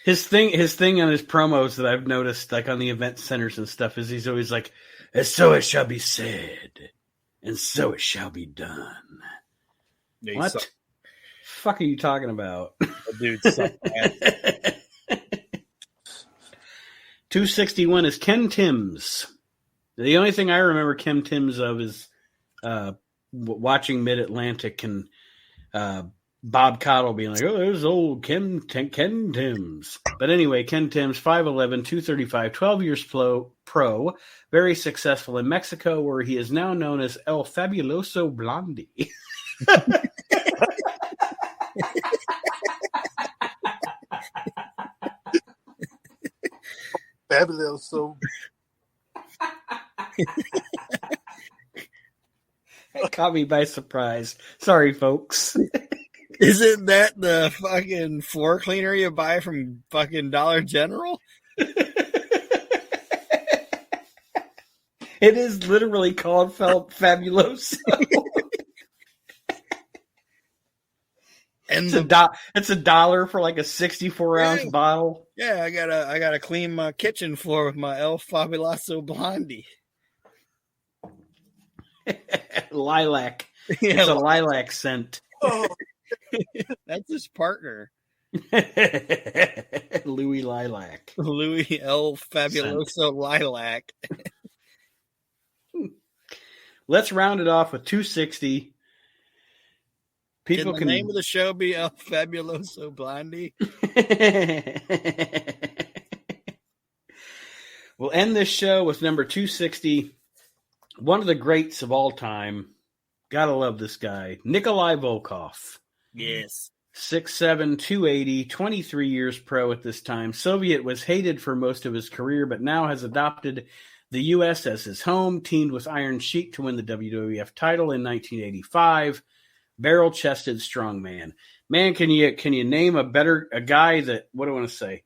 His thing on his promos that I've noticed, like on the event centers and stuff, is he's always like, "And so it shall be said, and so it shall be done." Yeah, what? Fuck are you talking about? Dude, sucks, man. 261 is Ken Timms. The only thing I remember Ken Timms of is watching Mid-Atlantic and Bob Cottle being like, "Oh, there's old Ken Timms." But anyway, Ken Timms, 5'11", 235, 12 years pro, very successful in Mexico, where he is now known as El Fabuloso Blondie. Fabuloso. That caught me by surprise. Sorry, folks. Isn't that the fucking floor cleaner you buy from fucking Dollar General? It is literally called Fabuloso. And it's $1 for like a 64-ounce bottle. Yeah, I gotta clean my kitchen floor with my El Fabuloso Blondie. Lilac. Yeah, it's a lilac scent. Oh. That's his partner. Louis Lilac. Louis El Fabuloso Lilac. Let's round it off with 260. People can the name of the show be El Fabuloso Blondie? We'll end this show with number 260. One of the greats of all time, Gotta love this guy. Nikolai Volkov. Yes. 6'7", 280, 23 years pro at this time. Soviet was hated for most of his career, but now has adopted the U.S. as his home, teamed with Iron Sheik to win the WWF title in 1985. Barrel-chested strongman. Man, can you name a guy that, what do I want to say,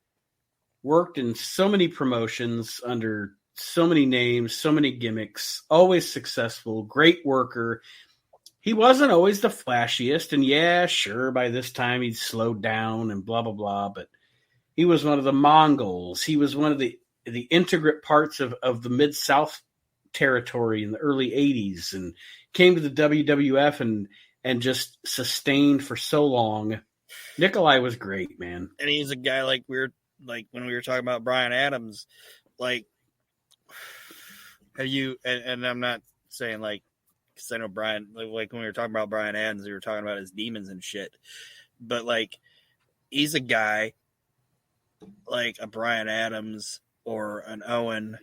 worked in so many promotions under so many names, so many gimmicks, always successful, great worker. He wasn't always the flashiest, and yeah, sure, by this time he'd slowed down and blah, blah, blah, but he was one of the Mongols. He was one of the integrate parts of the Mid-South territory in the early 80s and came to the WWF and just sustained for so long. Nikolai was great, man. And he's a guy like when we were talking about Bryan Adams, like, have you, and I'm not saying like, because I know Brian, like when we were talking about Bryan Adams, we were talking about his demons and shit. But like, he's a guy like a Bryan Adams or an Owen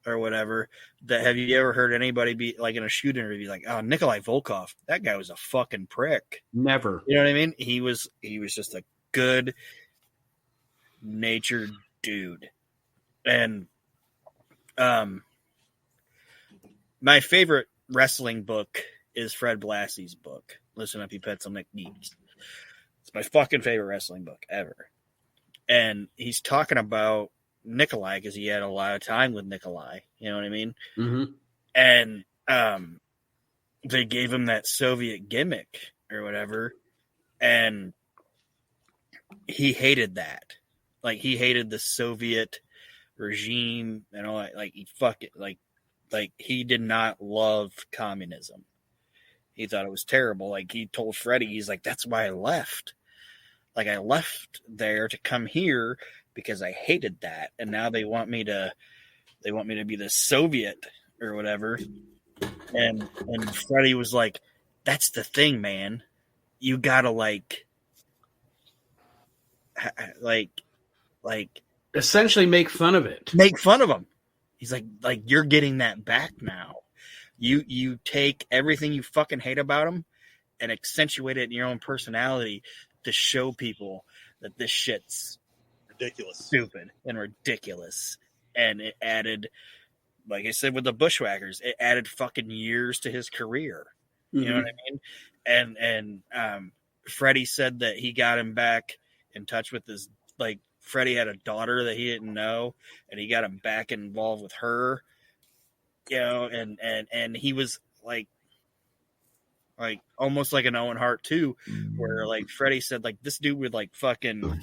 or whatever. That have you ever heard anybody be like in a shoot interview like, oh, Nikolai Volkov, that guy was a fucking prick? Never. You know what I mean? He was just a good natured dude. And my favorite wrestling book is Fred Blassie's book, Listen Up, You Pencil Neck Geeks. It's my fucking favorite wrestling book ever. And he's talking about Nikolai because he had a lot of time with Nikolai. You know what I mean? Mm-hmm. And they gave him that Soviet gimmick or whatever. And he hated that. Like, he hated the Soviet regime and all that. Like, Like, he did not love communism. He thought it was terrible. Like, he told Freddie, he's like, that's why I left. Like, I left there to come here because I hated that. And now they want me to be the Soviet or whatever. And Freddie was like, that's the thing, man. You gotta like essentially make fun of it. Make fun of him. He's like you're getting that back now. You take everything you fucking hate about him and accentuate it in your own personality to show people that this shit's ridiculous, stupid, and ridiculous. And it added, like I said with the Bushwhackers, it added fucking years to his career. You know what I mean? And Freddie said that he got him back in touch with his, like, Freddie had a daughter that he didn't know, and he got him back involved with her, you know, and he was like almost like an Owen Hart too, where like Freddie said like this dude would like fucking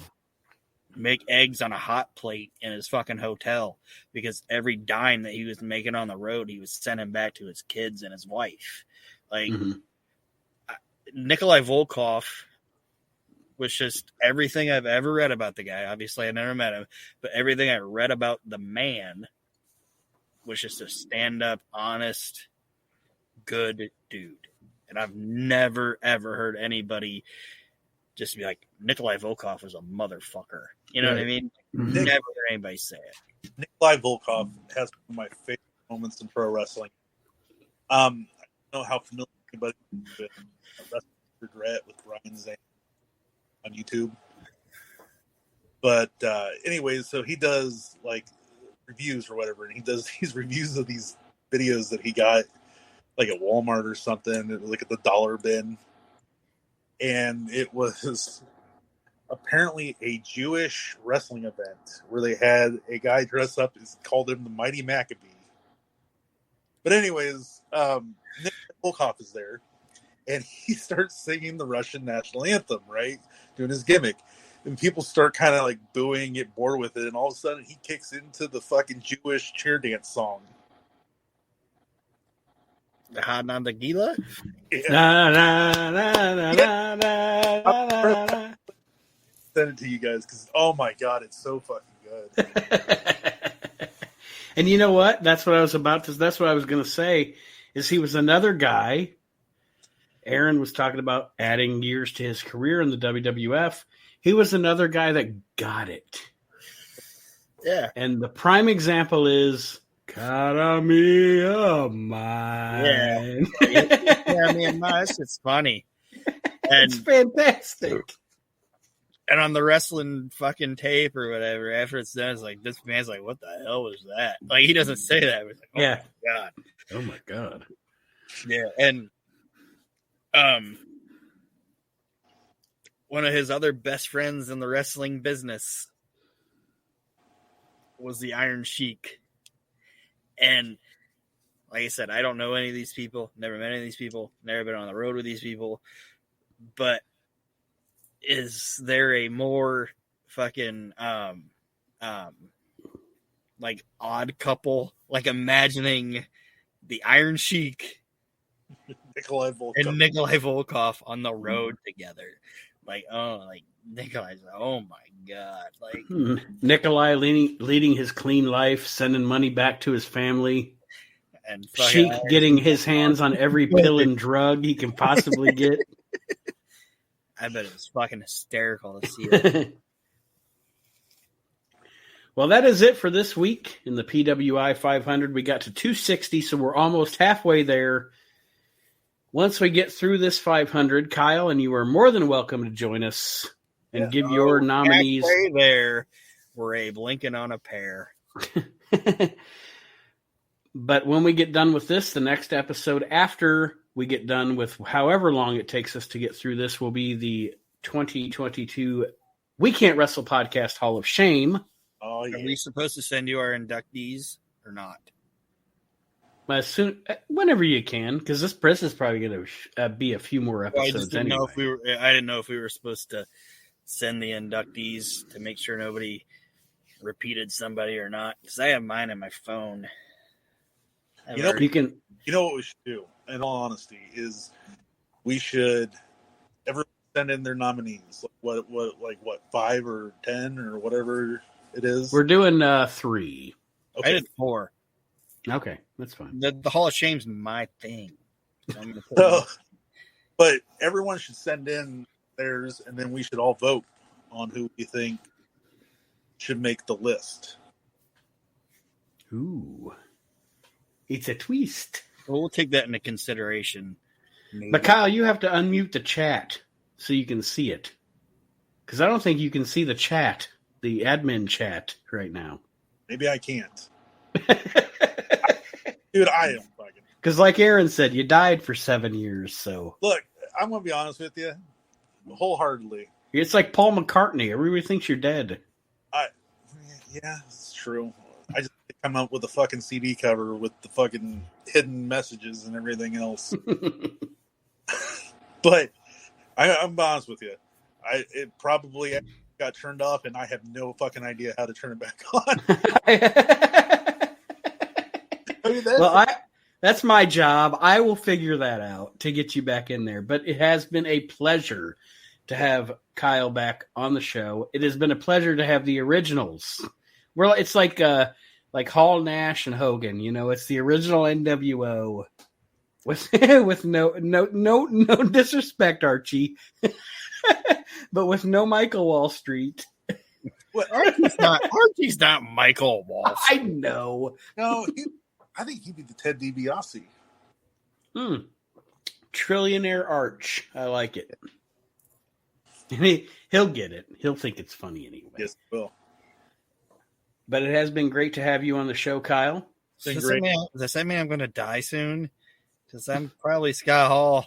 make eggs on a hot plate in his fucking hotel because every dime that he was making on the road, he was sending back to his kids and his wife. Like Nikolai Volkov was just everything I've ever read about the guy. Obviously, I never met him, but everything I read about the man was just a stand-up, honest, good dude. And I've never, ever heard anybody just be like, Nikolai Volkov was a motherfucker. You know what I mean? Never heard anybody say it. Nikolai Volkov has one of my favorite moments in pro wrestling. I don't know how familiar anybody is with Wrestling Regret with Ryan Zane on YouTube. But anyways, so he does like reviews or whatever, and he does these reviews of these videos that he got like at Walmart or something, like at the dollar bin. And it was apparently a Jewish wrestling event where they had a guy dress up, called him the Mighty Maccabee. But anyways, Nick Volkov is there, and he starts singing the Russian national anthem, right? Doing his gimmick. And people start kind of like booing, get bored with it, and all of a sudden he kicks into the fucking Jewish cheer dance song. The Hadna the Gila? Send it to you guys because, oh my God, it's so fucking good. And you know what? That's what I was going to say, is he was another guy. Aaron was talking about adding years to his career in the WWF. He was another guy that got it. Yeah. And the prime example is Cara Mia Mine. Yeah. Yeah, I mean, no, that's just funny. And It's fantastic. And on the wrestling fucking tape or whatever, after it's done, it's like, this man's like, what the hell was that? Like, he doesn't say that. It's like, oh Yeah. my God. Oh my God. Yeah. And one of his other best friends in the wrestling business was the Iron Sheik. And like I said, I don't know any of these people, never met any of these people, never been on the road with these people. But is there a more fucking like odd couple, like imagining the Iron Sheik Nikolai Volkov. and Nikolai Volkov on the road together? Like, oh, like Nikolai's, oh my God. Like Nikolai leading his clean life, sending money back to his family. And Sheik getting his hands on every pill and drug he can possibly get. I bet it was fucking hysterical to see it. Well, that is it for this week in the PWI 500. We got to 260, so we're almost halfway there. Once we get through this 500, Kyle, and you are more than welcome to join us and give your nominees. Halfway there, we're a blinking on a pair. But when we get done with this, the next episode after we get done with however long it takes us to get through this will be the 2022 We Can't Wrestle Podcast Hall of Shame. Oh, yeah. Are we supposed to send you our inductees or not? As soon, whenever you can, because this is probably going to be a few more episodes. I just didn't anyway. know if I didn't know if we were supposed to send the inductees to make sure nobody repeated somebody or not. Because I have mine on my phone. You know what we should do, in all honesty, is we should everyone send in their nominees. What 5 or 10 or whatever it is. We're doing 3. Okay. I did 4. Okay, that's fine. The Hall of Shame's my thing. So I'm gonna put but everyone should send in theirs, and then we should all vote on who we think should make the list. Ooh. It's a twist. Well, we'll take that into consideration. Maybe. But Kyle, you have to unmute the chat so you can see it. Because I don't think you can see the chat, the admin chat right now. Maybe I can't. Dude, I am fucking. Because like Aaron said, you died for 7 years, so. Look, I'm going to be honest with you. Wholeheartedly. It's like Paul McCartney. Everybody thinks you're dead. Yeah, it's true. I just come up with a fucking CD cover with the fucking hidden messages and everything else. But I'm honest with you. It probably got turned off, and I have no fucking idea how to turn it back on. I mean, that's my job. I will figure that out to get you back in there. But it has been a pleasure to have Kyle back on the show. It has been a pleasure to have the originals. It's like Hall, Nash, and Hogan. You know, it's the original NWO with no disrespect, Archie, but with no Michael Wall Street. What? Archie's not Michael Wall Street. I know. No, I think he'd be the Ted DiBiase. Trillionaire Arch. I like it. He'll get it. He'll think it's funny anyway. Yes, he will. But it has been great to have you on the show, Kyle. Does that mean I'm going to die soon? Because I'm probably Scott Hall.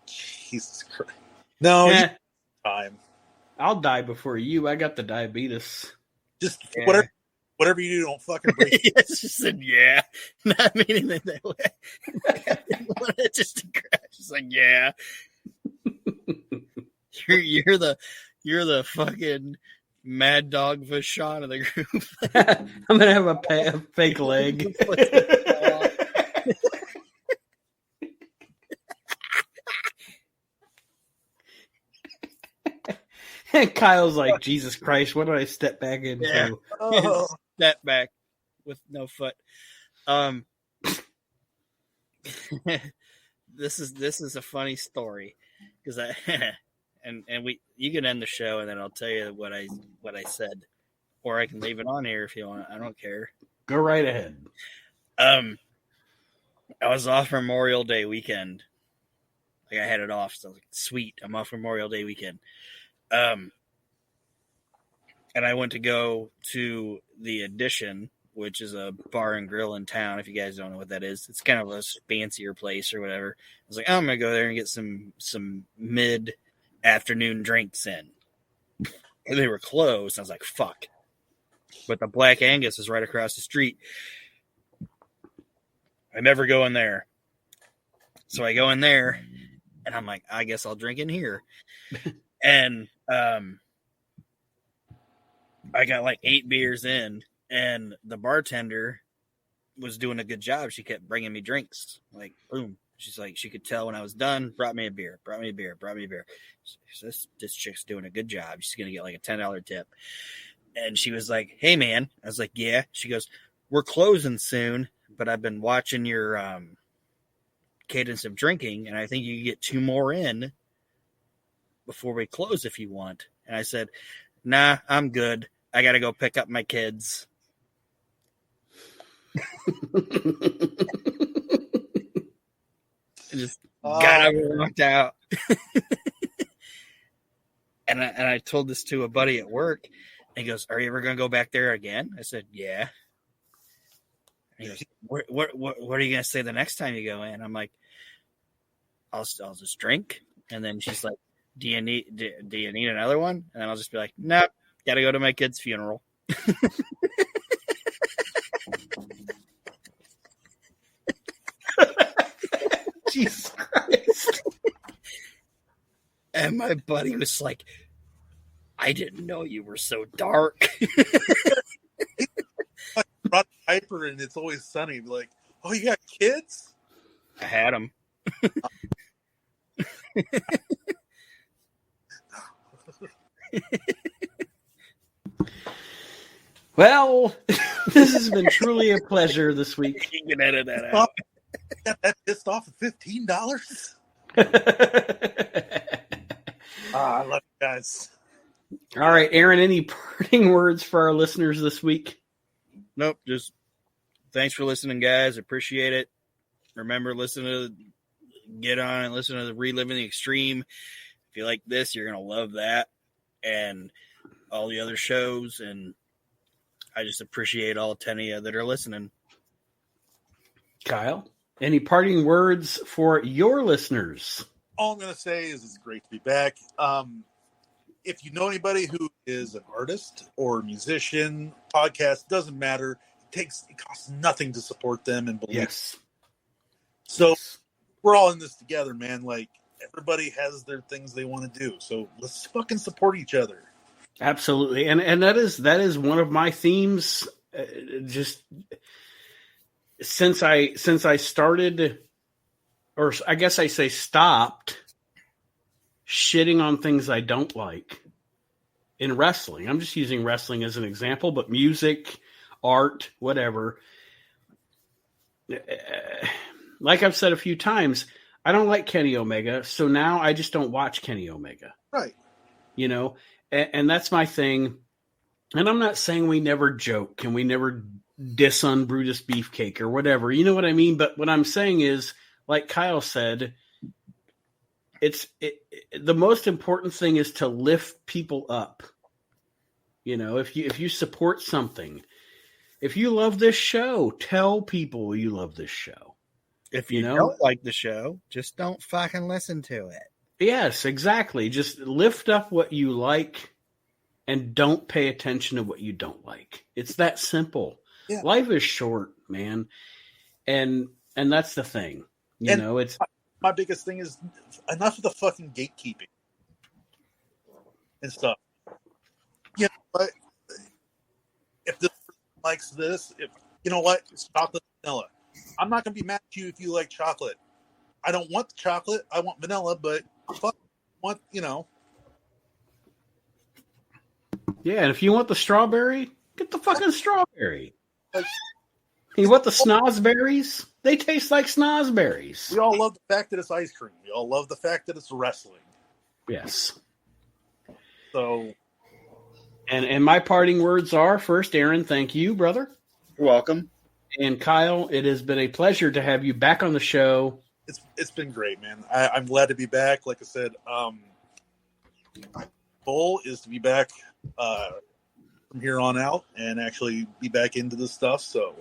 Jesus Christ. No, time. I'll die before you. I got the diabetes. Just whatever you do, don't fucking break. Yes, just said yeah. Not meaning it that way. Just a crash. It's like, yeah. You're the fucking Mad Dog Vachon of the group. I'm gonna have a fake leg. And Kyle's like, Jesus Christ, what did I step back into? Yeah. Oh. Step back with no foot. This is a funny story because you can end the show and then I'll tell you what I said, or I can leave it on here if you want. I don't care. Go right ahead. I was off Memorial Day weekend. Like, I had it off, so I was like, sweet, I'm off Memorial Day weekend. And I went to go to the Edition, which is a bar and grill in town. If you guys don't know what that is, it's kind of a fancier place or whatever. I was like, oh, I'm gonna go there and get some mid-afternoon drinks in. And they were closed. I was like, fuck. But the Black Angus is right across the street. I never go in there. So I go in there, and I'm like, I guess I'll drink in here. And I got like 8 beers in, and the bartender was doing a good job. She kept bringing me drinks. Like, boom. She's like, she could tell when I was done, brought me a beer. So this chick's doing a good job. She's going to get like a $10 tip. And she was like, hey, man. I was like, yeah. She goes, we're closing soon, but I've been watching your cadence of drinking, and I think you can get 2 more in before we close if you want. And I said, nah, I'm good. I got to go pick up my kids. I just got up and walked out. and I told this to a buddy at work. And he goes, are you ever going to go back there again? I said, yeah. And he goes, what are you going to say the next time you go in? I'm like, I'll just drink. And then she's like, do you need another one? And then I'll just be like, nope, got to go to my kid's funeral. Jesus Christ. And my buddy was like, I didn't know you were so dark. Brought Piper and It's Always Sunny. Like, oh, you got kids? I had them. Well, this has been truly a pleasure this week. You can edit that out. Got that pissed off at $15? I love you guys. All right, Aaron, any parting words for our listeners this week? Nope, just thanks for listening, guys. Appreciate it. Remember, get on and listen to the Reliving the Extreme. If you like this, you're going to love that and all the other shows. And I just appreciate all 10 of you that are listening. Kyle, any parting words for your listeners? All I'm going to say is it's great to be back. If you know anybody who is an artist or a musician, podcast, doesn't matter. It costs nothing to support them and believe. Yes. So we're all in this together, man. Like, everybody has their things they want to do. So let's fucking support each other. Absolutely. And that is one of my themes. Just since I started, or I guess I say stopped shitting on things I don't like in wrestling. I'm just using wrestling as an example, but music, art, whatever. Like I've said a few times, I don't like Kenny Omega, so now I just don't watch Kenny Omega. Right. You know, and that's my thing. And I'm not saying we never joke and we never diss on Brutus Beefcake or whatever. You know what I mean? But what I'm saying is, like Kyle said, the most important thing is to lift people up. You know, if you support something, if you love this show, tell people you love this show. If you don't like the show, just don't fucking listen to it. Yes, exactly. Just lift up what you like and don't pay attention to what you don't like. It's that simple. Yeah. Life is short, man. And that's the thing. You know, it's my biggest thing is enough of the fucking gatekeeping and stuff. You know what? If this person likes this, you know what? It's chocolate vanilla. I'm not going to be mad at you if you like chocolate. I don't want the chocolate. I want vanilla, but fuck, want, you know. Yeah, and if you want the strawberry, get the fucking strawberry. You want the snozberries? They taste like snozberries. We all love the fact that it's ice cream. We all love the fact that it's wrestling. Yes. So. And my parting words are, first, Aaron, thank you, brother. You're welcome. And Kyle, it has been a pleasure to have you back on the show. It's been great, man. I'm glad to be back. Like I said, my goal is to be back from here on out and actually be back into this stuff. So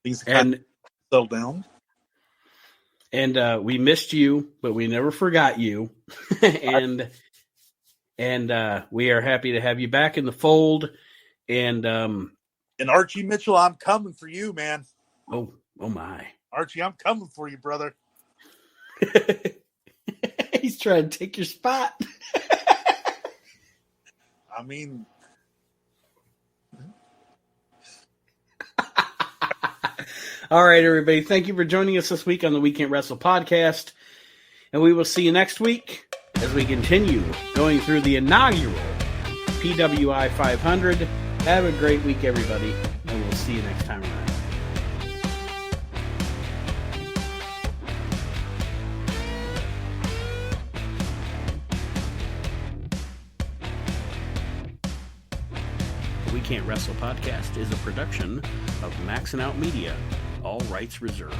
things kind of settle down. And we missed you, but we never forgot you. and we are happy to have you back in the fold. And Archie Mitchell, I'm coming for you, man. Oh my. Archie, I'm coming for you, brother. He's trying to take your spot. I mean, all right, everybody. Thank you for joining us this week on the We Can't Wrestle podcast. And we will see you next week as we continue going through the inaugural PWI 500. Have a great week, everybody. And we'll see you next time around. The We Can't Wrestle podcast is a production of Maxson Media. All rights reserved.